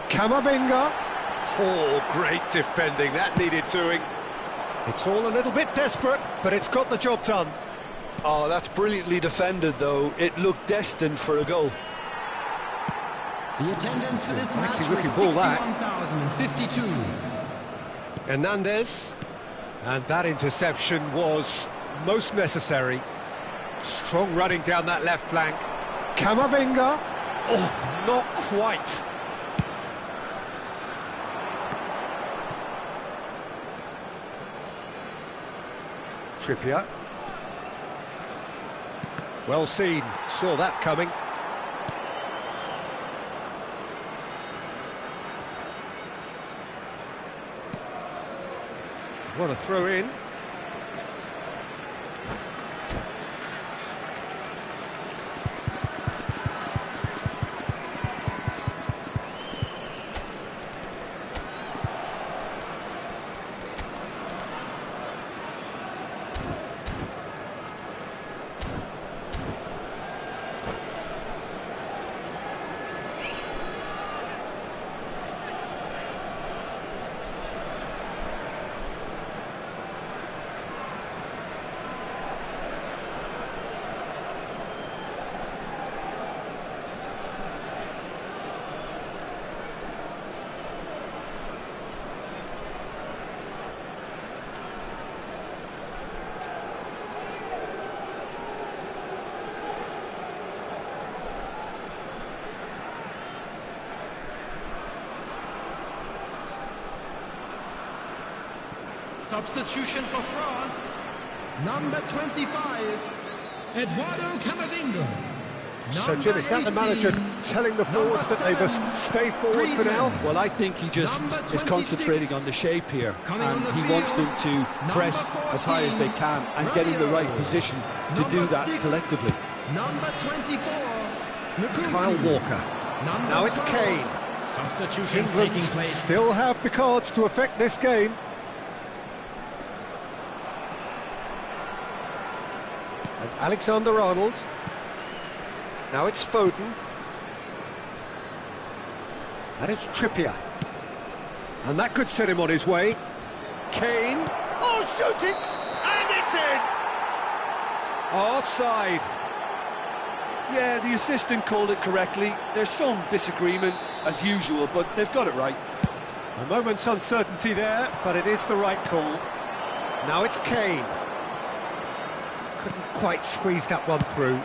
Camavinga. Oh, great defending, that needed doing. It's all a little bit desperate, but it's got the job done. Oh, that's brilliantly defended, though. It looked destined for a goal. The attendance for this match was looking ball, that. 61,052. Hernandez. And that interception was most necessary. Strong running down that left flank. Camavinga. Oh, not quite. Trippier. Well seen, saw that coming. What a throw in. Substitution for France, number 25, Eduardo Camavinga. So, Jim, is that the manager telling the forwards that they must stay forward for now? Well, I think he just is concentrating on the shape here, and he wants them to press as high as they can and get in the right position to do that collectively. Number 24, Kyle Walker. Now it's Kane. Substitutions taking England place. still have the cards to affect this game. And Alexander-Arnold. Now it's Foden. And it's Trippier. And that could set him on his way. Kane. Oh, shooting! And it's in! Offside. Yeah, the assistant called it correctly. There's some disagreement, as usual, but they've got it right. A moment's uncertainty there, but it is the right call. Now it's Kane. Couldn't quite squeeze that one through.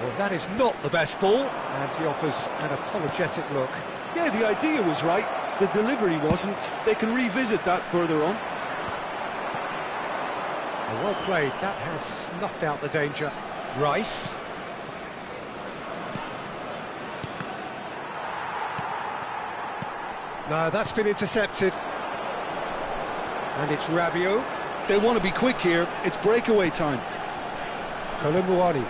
Well, that is not the best ball, and he offers an apologetic look. Yeah, the idea was right. The delivery wasn't. They can revisit that further on. Well played. That has snuffed out the danger. Rice. No, that's been intercepted. And it's Rabiot. They want to be quick here. It's breakaway time. Colomboani.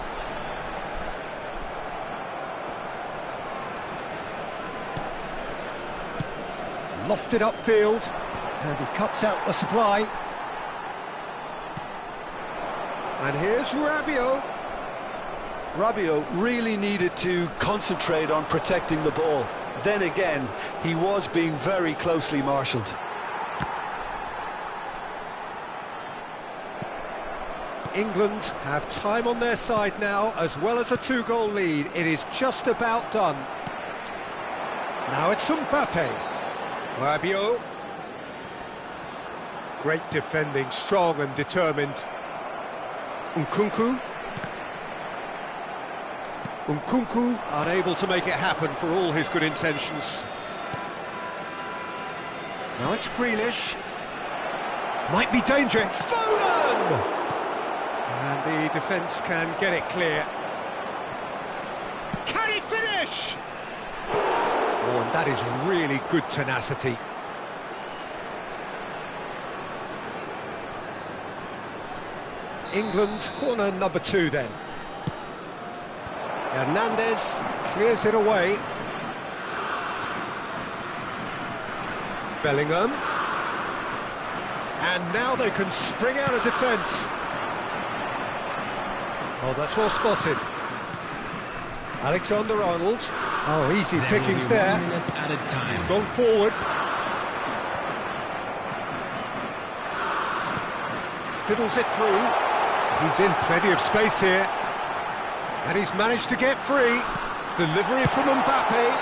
Lofted upfield, and he cuts out the supply. And here's Rabiot. Rabiot really needed to concentrate on protecting the ball. Then again, he was being very closely marshalled. England have time on their side now, as well as a two-goal lead. It is just about done. Now it's Mbappe. Rabiot. Great defending, strong and determined. Nkunku. Nkunku unable to make it happen for all his good intentions. Now it's Grealish. Might be danger. Foden! And the defence can get it clear. Can he finish? Oh, and that is really good tenacity. England, corner number 2 then. Hernandez clears it away. Bellingham. And now they can spring out of defence. Oh, that's well spotted. Alexander-Arnold. Oh, easy pickings there. He's gone forward. Fiddles it through. He's in plenty of space here. And he's managed to get free. Delivery from Mbappe.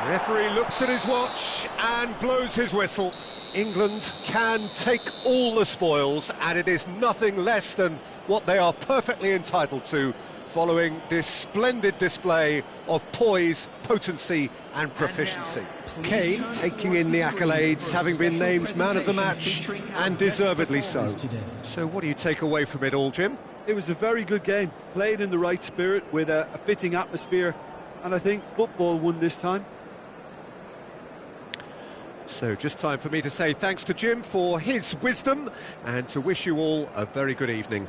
Referee looks at his watch and blows his whistle. England can take all the spoils, and it is nothing less than what they are perfectly entitled to, following this splendid display of poise, potency and proficiency. Kane taking in the accolades, having been named man of the match, and deservedly so. So what do you take away from it all, Jim? It was a very good game, played in the right spirit with a fitting atmosphere, and I think football won this time. So just time for me to say thanks to Jim for his wisdom and to wish you all a very good evening.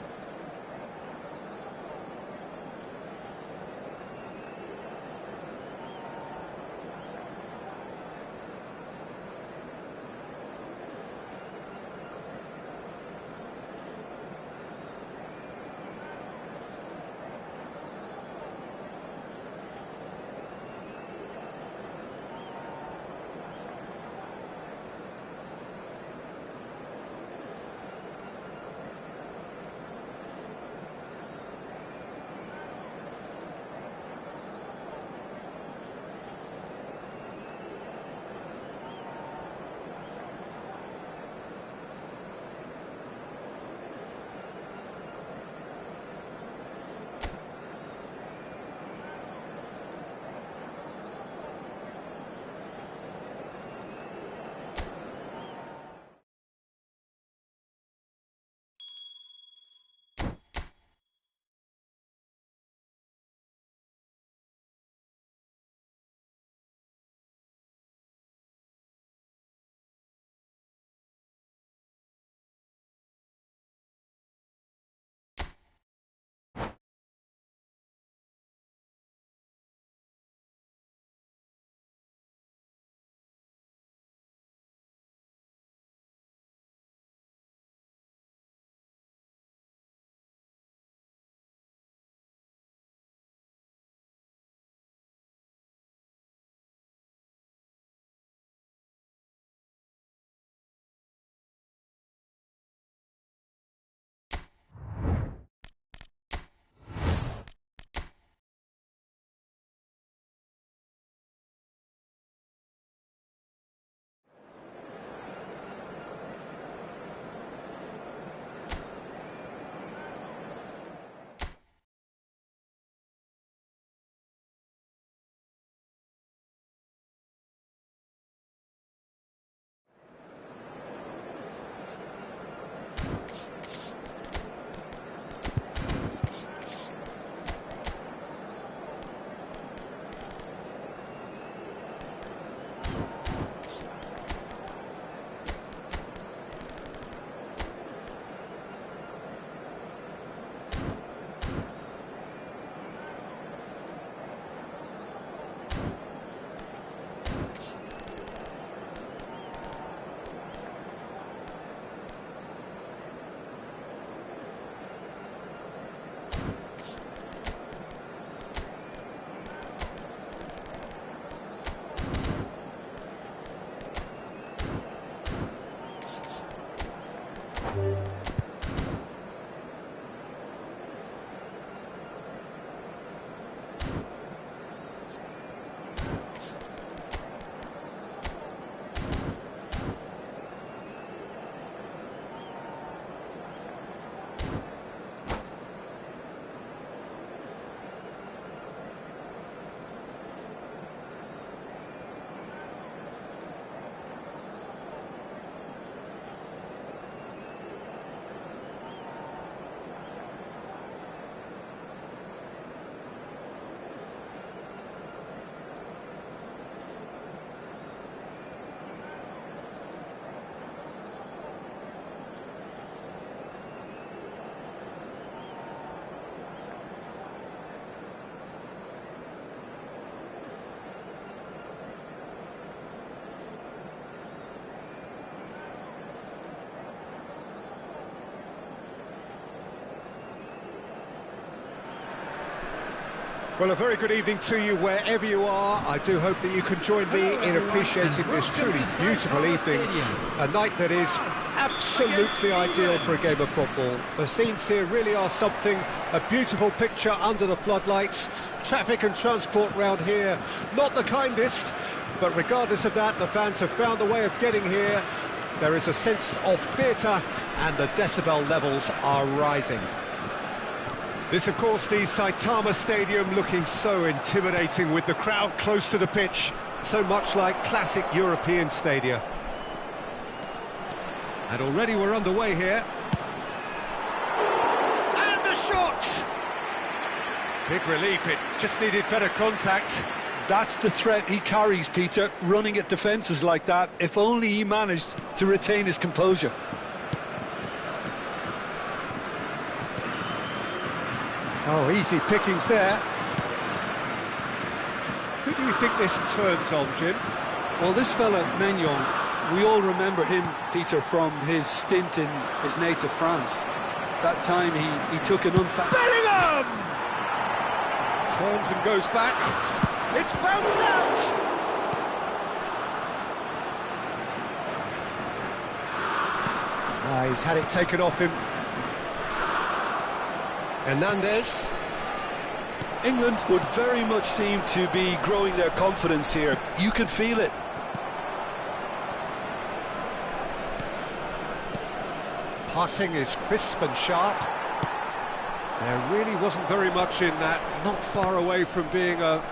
Well, a very good evening to you wherever you are. I do hope that you can join me in appreciating this truly beautiful evening. A night that is absolutely ideal for a game of football. The scenes here really are something, a beautiful picture under the floodlights. Traffic and transport round here, not the kindest, but regardless of that, the fans have found a way of getting here. There is a sense of theatre and the decibel levels are rising. This, of course, the Saitama Stadium, looking so intimidating with the crowd close to the pitch, so much like classic European stadia. And already we're underway here. And the shot! Big relief, it just needed better contact. That's the threat he carries, Peter, running at defences like that. If only he managed to retain his composure. Oh, easy pickings there. Who do you think this turns on, Jim? Well, this fella, Maignan, we all remember him, Peter, from his stint in his native France. That time he took an Bellingham! Turns and goes back. It's bounced out! He's had it taken off him. Hernandez. England would very much seem to be growing their confidence here. You can feel it. Passing is crisp and sharp. There really wasn't very much in that, not far away from being a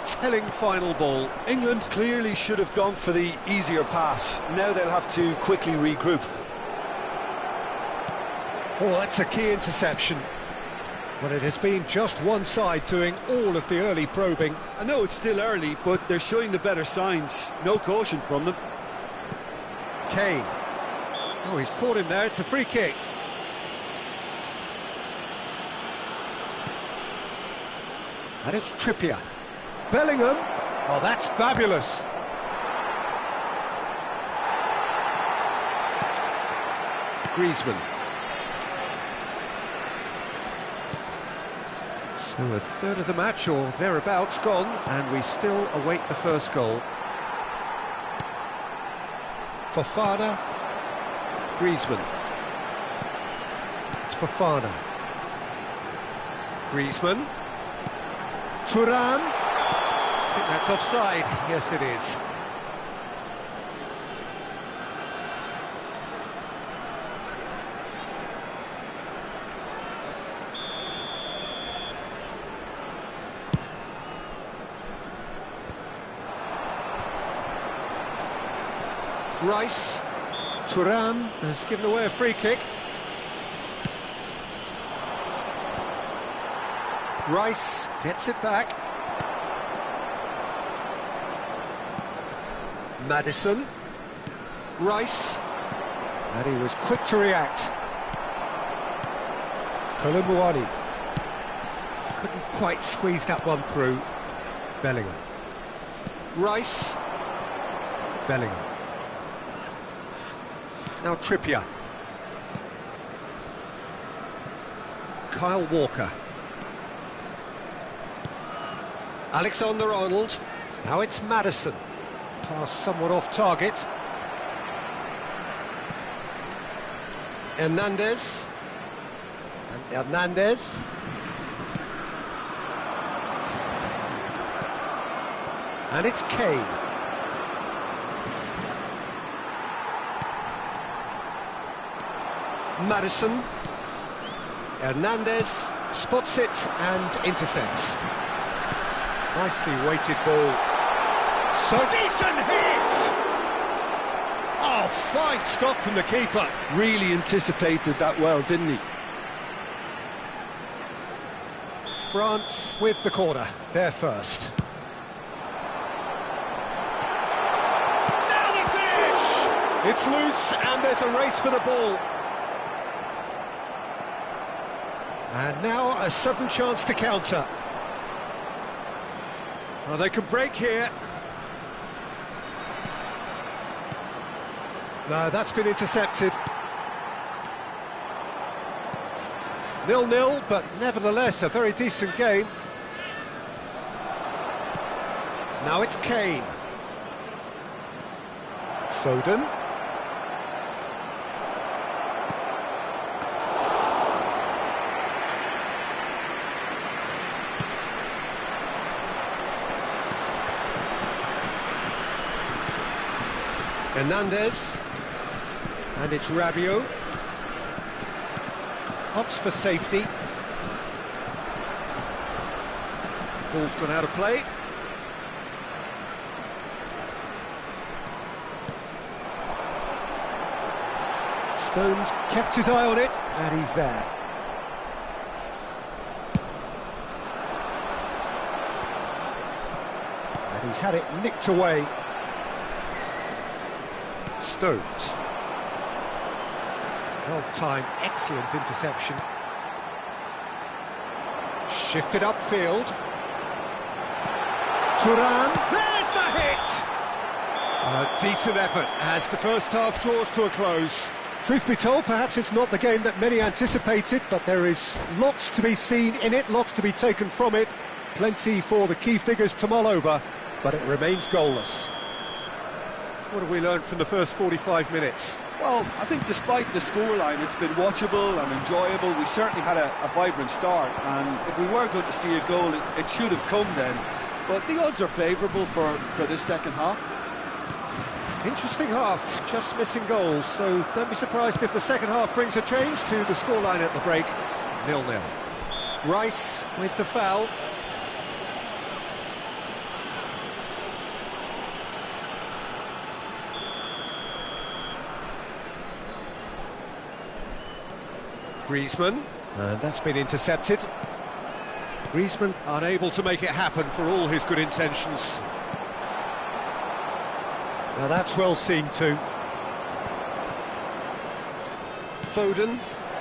telling final ball. England clearly should have gone for the easier pass. Now they'll have to quickly regroup. Oh, that's a key interception. But it has been just one side doing all of the early probing. I know it's still early, but they're showing the better signs. No caution from them. Kane. Oh, he's caught him there. It's a free kick. And it's Trippier. Bellingham. Oh, that's fabulous. Griezmann. So a third of the match or thereabouts gone, and we still await the first goal. Fofana. Griezmann. It's Fofana. Griezmann. Thuram. I think that's offside. Yes, it is. Rice. Thuram has given away a free kick. Rice gets it back. Maddison. Rice. And he was quick to react. Kolumuani. Couldn't quite squeeze that one through. Bellingham. Rice. Bellingham. Now Trippier. Kyle Walker. Alexander-Arnold. Now it's Maddison. Pass somewhat off target. Hernandez. And Hernandez. And it's Kane. Maddison. Hernandez spots it and intercepts. Nicely weighted ball. So decent hit! Oh, fine stop from the keeper. Really anticipated that well, didn't he? France with the corner. They're first. Now the finish! It's loose and there's a race for the ball. And now a sudden chance to counter. Well, they can break here. No, that's been intercepted. 0-0, but nevertheless a very decent game. Now it's Kane. Foden. Hernandez. And it's Rabiot. Opts for safety. Ball's gone out of play. Stones kept his eye on it, and he's there. And he's had it nicked away. Stones. Well-timed, excellent interception. Shifted upfield. Turan, there's the hit! A decent effort as the first half draws to a close. Truth be told, perhaps it's not the game that many anticipated, but there is lots to be seen in it, lots to be taken from it. Plenty for the key figures to mull over, but it remains goalless. What have we learned from the first 45 minutes? Well, I think despite the scoreline, it's been watchable and enjoyable. We certainly had a vibrant start, and if we were going to see a goal, it should have come then. But the odds are favourable for this second half. Interesting half, just missing goals, so don't be surprised if the second half brings a change to the scoreline at the break. 0-0. Rice with the foul. Griezmann, and that's been intercepted. Griezmann unable to make it happen for all his good intentions. Now that's well seen too. Foden.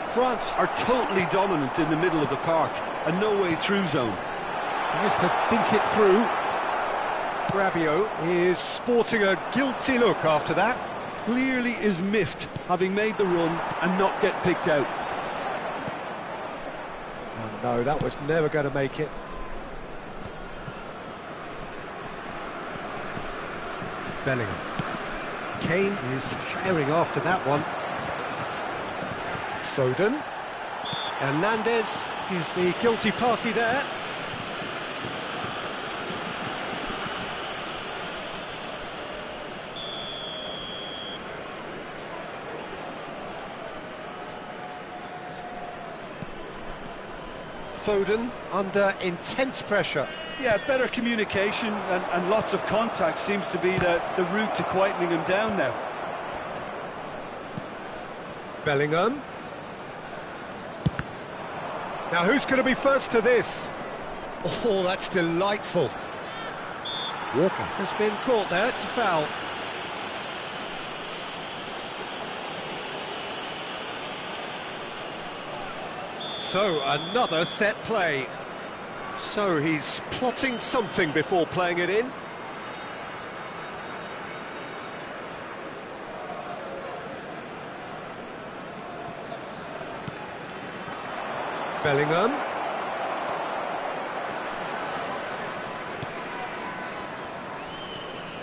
France are totally dominant in the middle of the park, a no-way through zone. Tries to think it through. Rabiot is sporting a guilty look after that. Clearly is miffed, having made the run and not get picked out. Oh no, that was never going to make it. Bellingham. Kane is herring after that one. Foden. Hernandez is the guilty party there. Foden under intense pressure. Yeah, better communication and lots of contact seems to be the route to quietening him down now. Bellingham. Now who's going to be first to this? Oh, that's delightful. Walker has been caught there, it's a foul. So, another set play. So, he's plotting something before playing it in. Bellingham.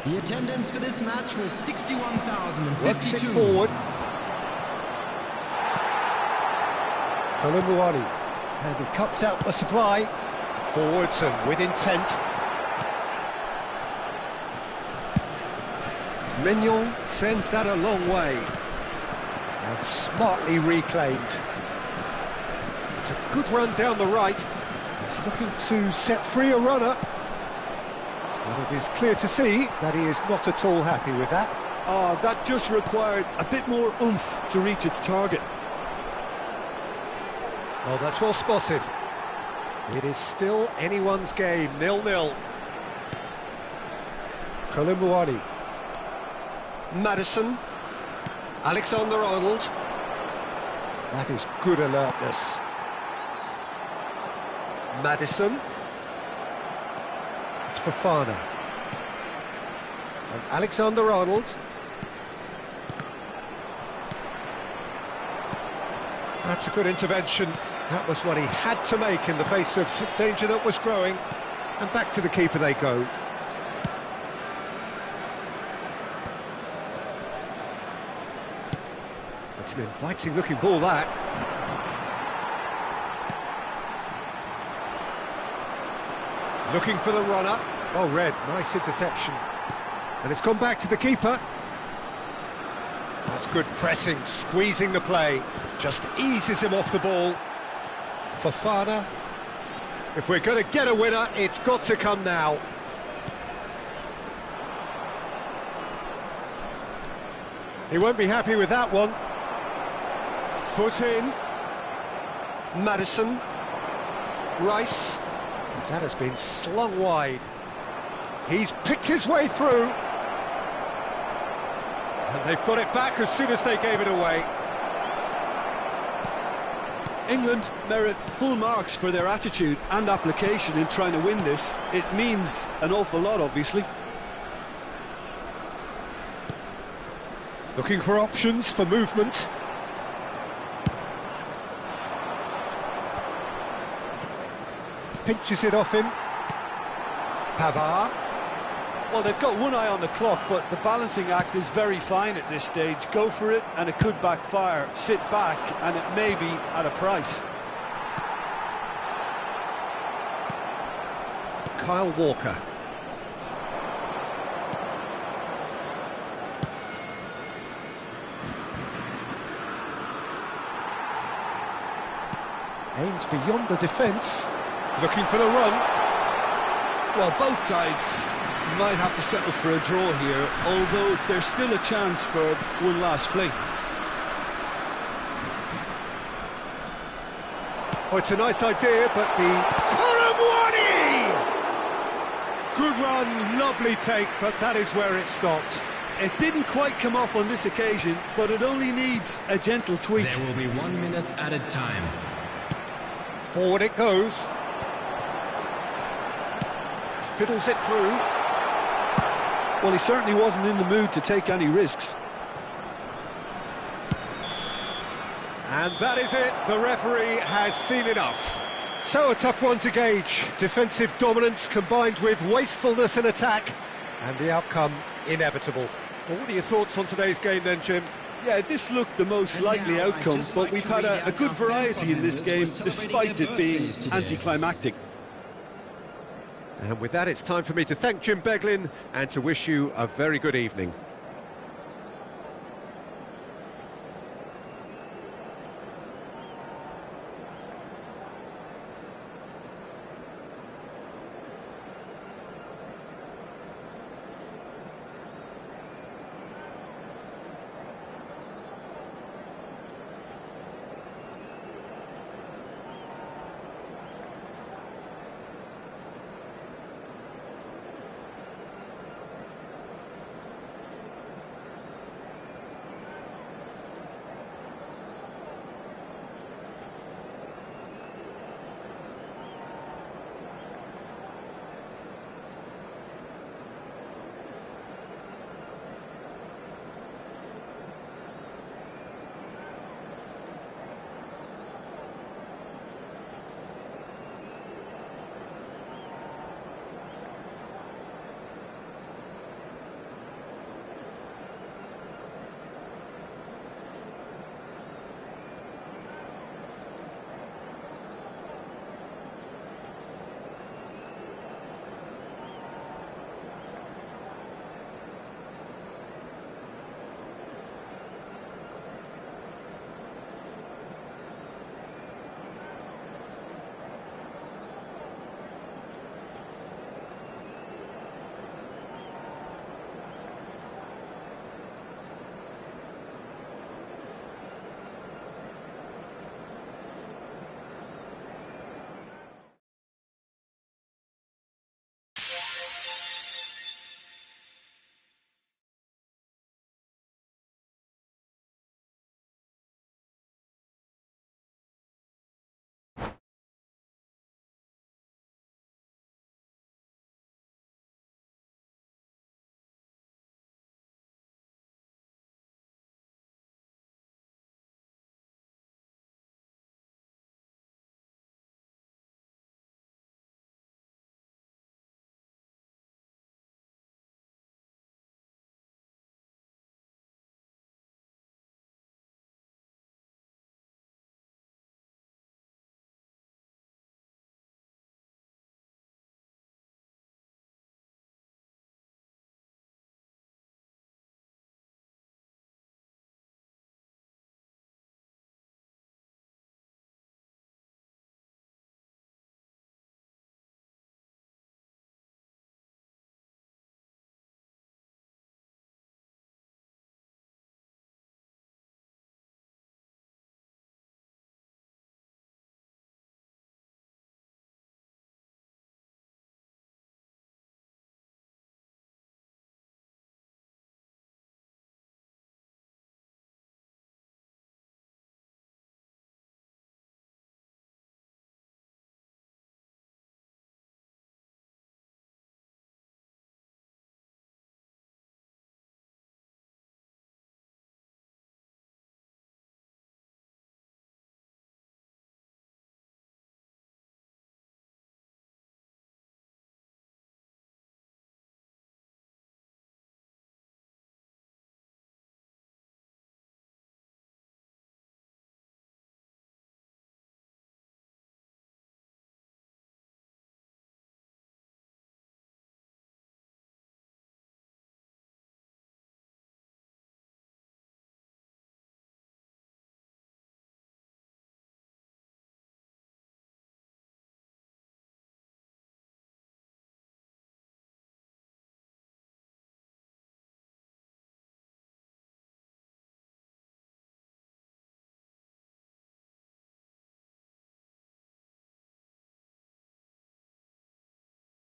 The attendance for this match was 61,052. Works it forward. Colomboani, and he cuts out the supply. Forwards and with intent. Mignon sends that a long way. And smartly reclaimed. It's a good run down the right. He's looking to set free a runner. And it is clear to see that he is not at all happy with that. Oh, that just required a bit more oomph to reach its target. Oh, that's well spotted. It is still anyone's game, 0-0. Colomboani. Maddison. Alexander-Arnold. That is good alertness. Maddison. It's Fofana. And Alexander-Arnold. That's a good intervention. That was what he had to make in the face of danger that was growing. And back to the keeper they go. It's an inviting looking ball, that. Looking for the runner. Well read, nice interception. And it's gone back to the keeper. That's good pressing, squeezing the play. Just eases him off the ball. Fofana. If we're going to get a winner, it's got to come now. He won't be happy with that one. Foot in. Maddison. Rice. That has been slung wide. He's picked his way through. And they've got it back as soon as they gave it away. England merit full marks for their attitude and application in trying to win this. It means an awful lot, obviously. Looking for options for movement. Pinches it off him. Pavard. Well, they've got one eye on the clock, but the balancing act is very fine at this stage. Go for it, and it could backfire. Sit back, and it may be at a price. Kyle Walker. Aims beyond the defence. Looking for the run. Well, both sides might have to settle for a draw here, although there's still a chance for one last fling. Oh, it's a nice idea, but the... Colomwani! Good run, lovely take, but that is where it stopped. It didn't quite come off on this occasion, but it only needs a gentle tweak. There will be 1 minute added time. Forward it goes. Fiddles it through. Well, he certainly wasn't in the mood to take any risks. And that is it. The referee has seen enough. So a tough one to gauge. Defensive dominance combined with wastefulness in attack, and the outcome inevitable. Well, what are your thoughts on today's game then, Jim? Yeah, this looked the most likely outcome, but we've had a good variety in this game, despite it being anticlimactic. And with that, it's time for me to thank Jim Beglin and to wish you a very good evening.